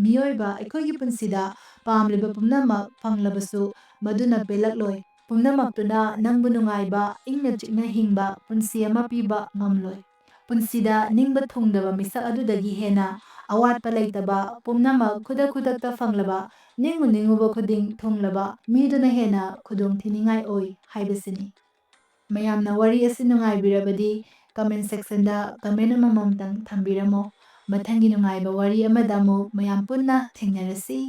[SPEAKER 1] ꯃꯤꯑꯣꯏꯕ ꯑꯩꯈꯣꯏꯒꯤ ꯄꯨꯟꯁꯤꯗ ꯄꯥꯝꯂꯤꯕ ꯄꯨꯝꯅꯃꯛ ꯐꯪꯂꯕꯁꯨ ꯃꯗꯨꯅ ꯄꯦꯜꯂꯛꯂꯣꯏ꯫ ꯄꯨꯝꯅꯃꯛꯇꯨꯅ ꯅꯪꯕꯨ ꯅꯨꯡꯉꯥꯏꯕ ꯏꯪꯅ ꯆꯤꯛꯅ ꯍꯤꯡꯕ ꯄꯨꯟꯁꯤ ꯑꯃ ꯄꯤꯕ ꯉꯝꯂꯣꯏ꯫ ꯄꯨꯟꯁꯤꯗ ꯅꯤꯡꯕ ꯊꯨꯡꯗꯕ ꯃꯤꯁꯛ ꯑꯗꯨꯗꯒꯤ ꯍꯦꯟꯅ ꯑꯋꯥꯠꯄ ꯂꯩꯇꯕ ꯄꯨꯝꯅꯃꯛ ꯈꯨꯗꯛꯇ ꯐꯪꯂꯕ ꯅꯤꯡꯉꯨꯕ ꯈꯨꯗꯤꯡ ꯊꯨꯡꯂꯕ ꯃꯤꯗꯨꯅ ꯍꯦꯟꯅ ꯈꯨꯗꯣꯡꯊꯤꯅꯤꯡꯉꯥꯏ ꯑꯣꯏ ꯍꯥꯏꯕꯁꯤꯅꯤ꯫ ꯃꯌꯥꯝꯅ ꯋꯥꯔꯤ ꯑꯁꯤ ꯅꯨꯡꯉꯥꯏꯕꯤꯔꯕꯗꯤ ꯀꯃꯦꯟ ꯁꯦꯛꯁꯟꯗ ꯀꯃꯦꯟ ꯑꯃꯃꯝꯇꯪ ꯊꯝꯕꯤꯔꯝꯃꯣ꯫ ꯃꯊꯪꯒꯤ ꯅꯨꯡꯉꯥꯏꯕ ꯋꯥꯔꯤ ꯑꯃꯗ ꯑꯃꯨꯛ ꯃꯌꯥꯝ ꯄꯨꯟꯅ ꯊꯦꯡꯅꯔꯁꯤ꯫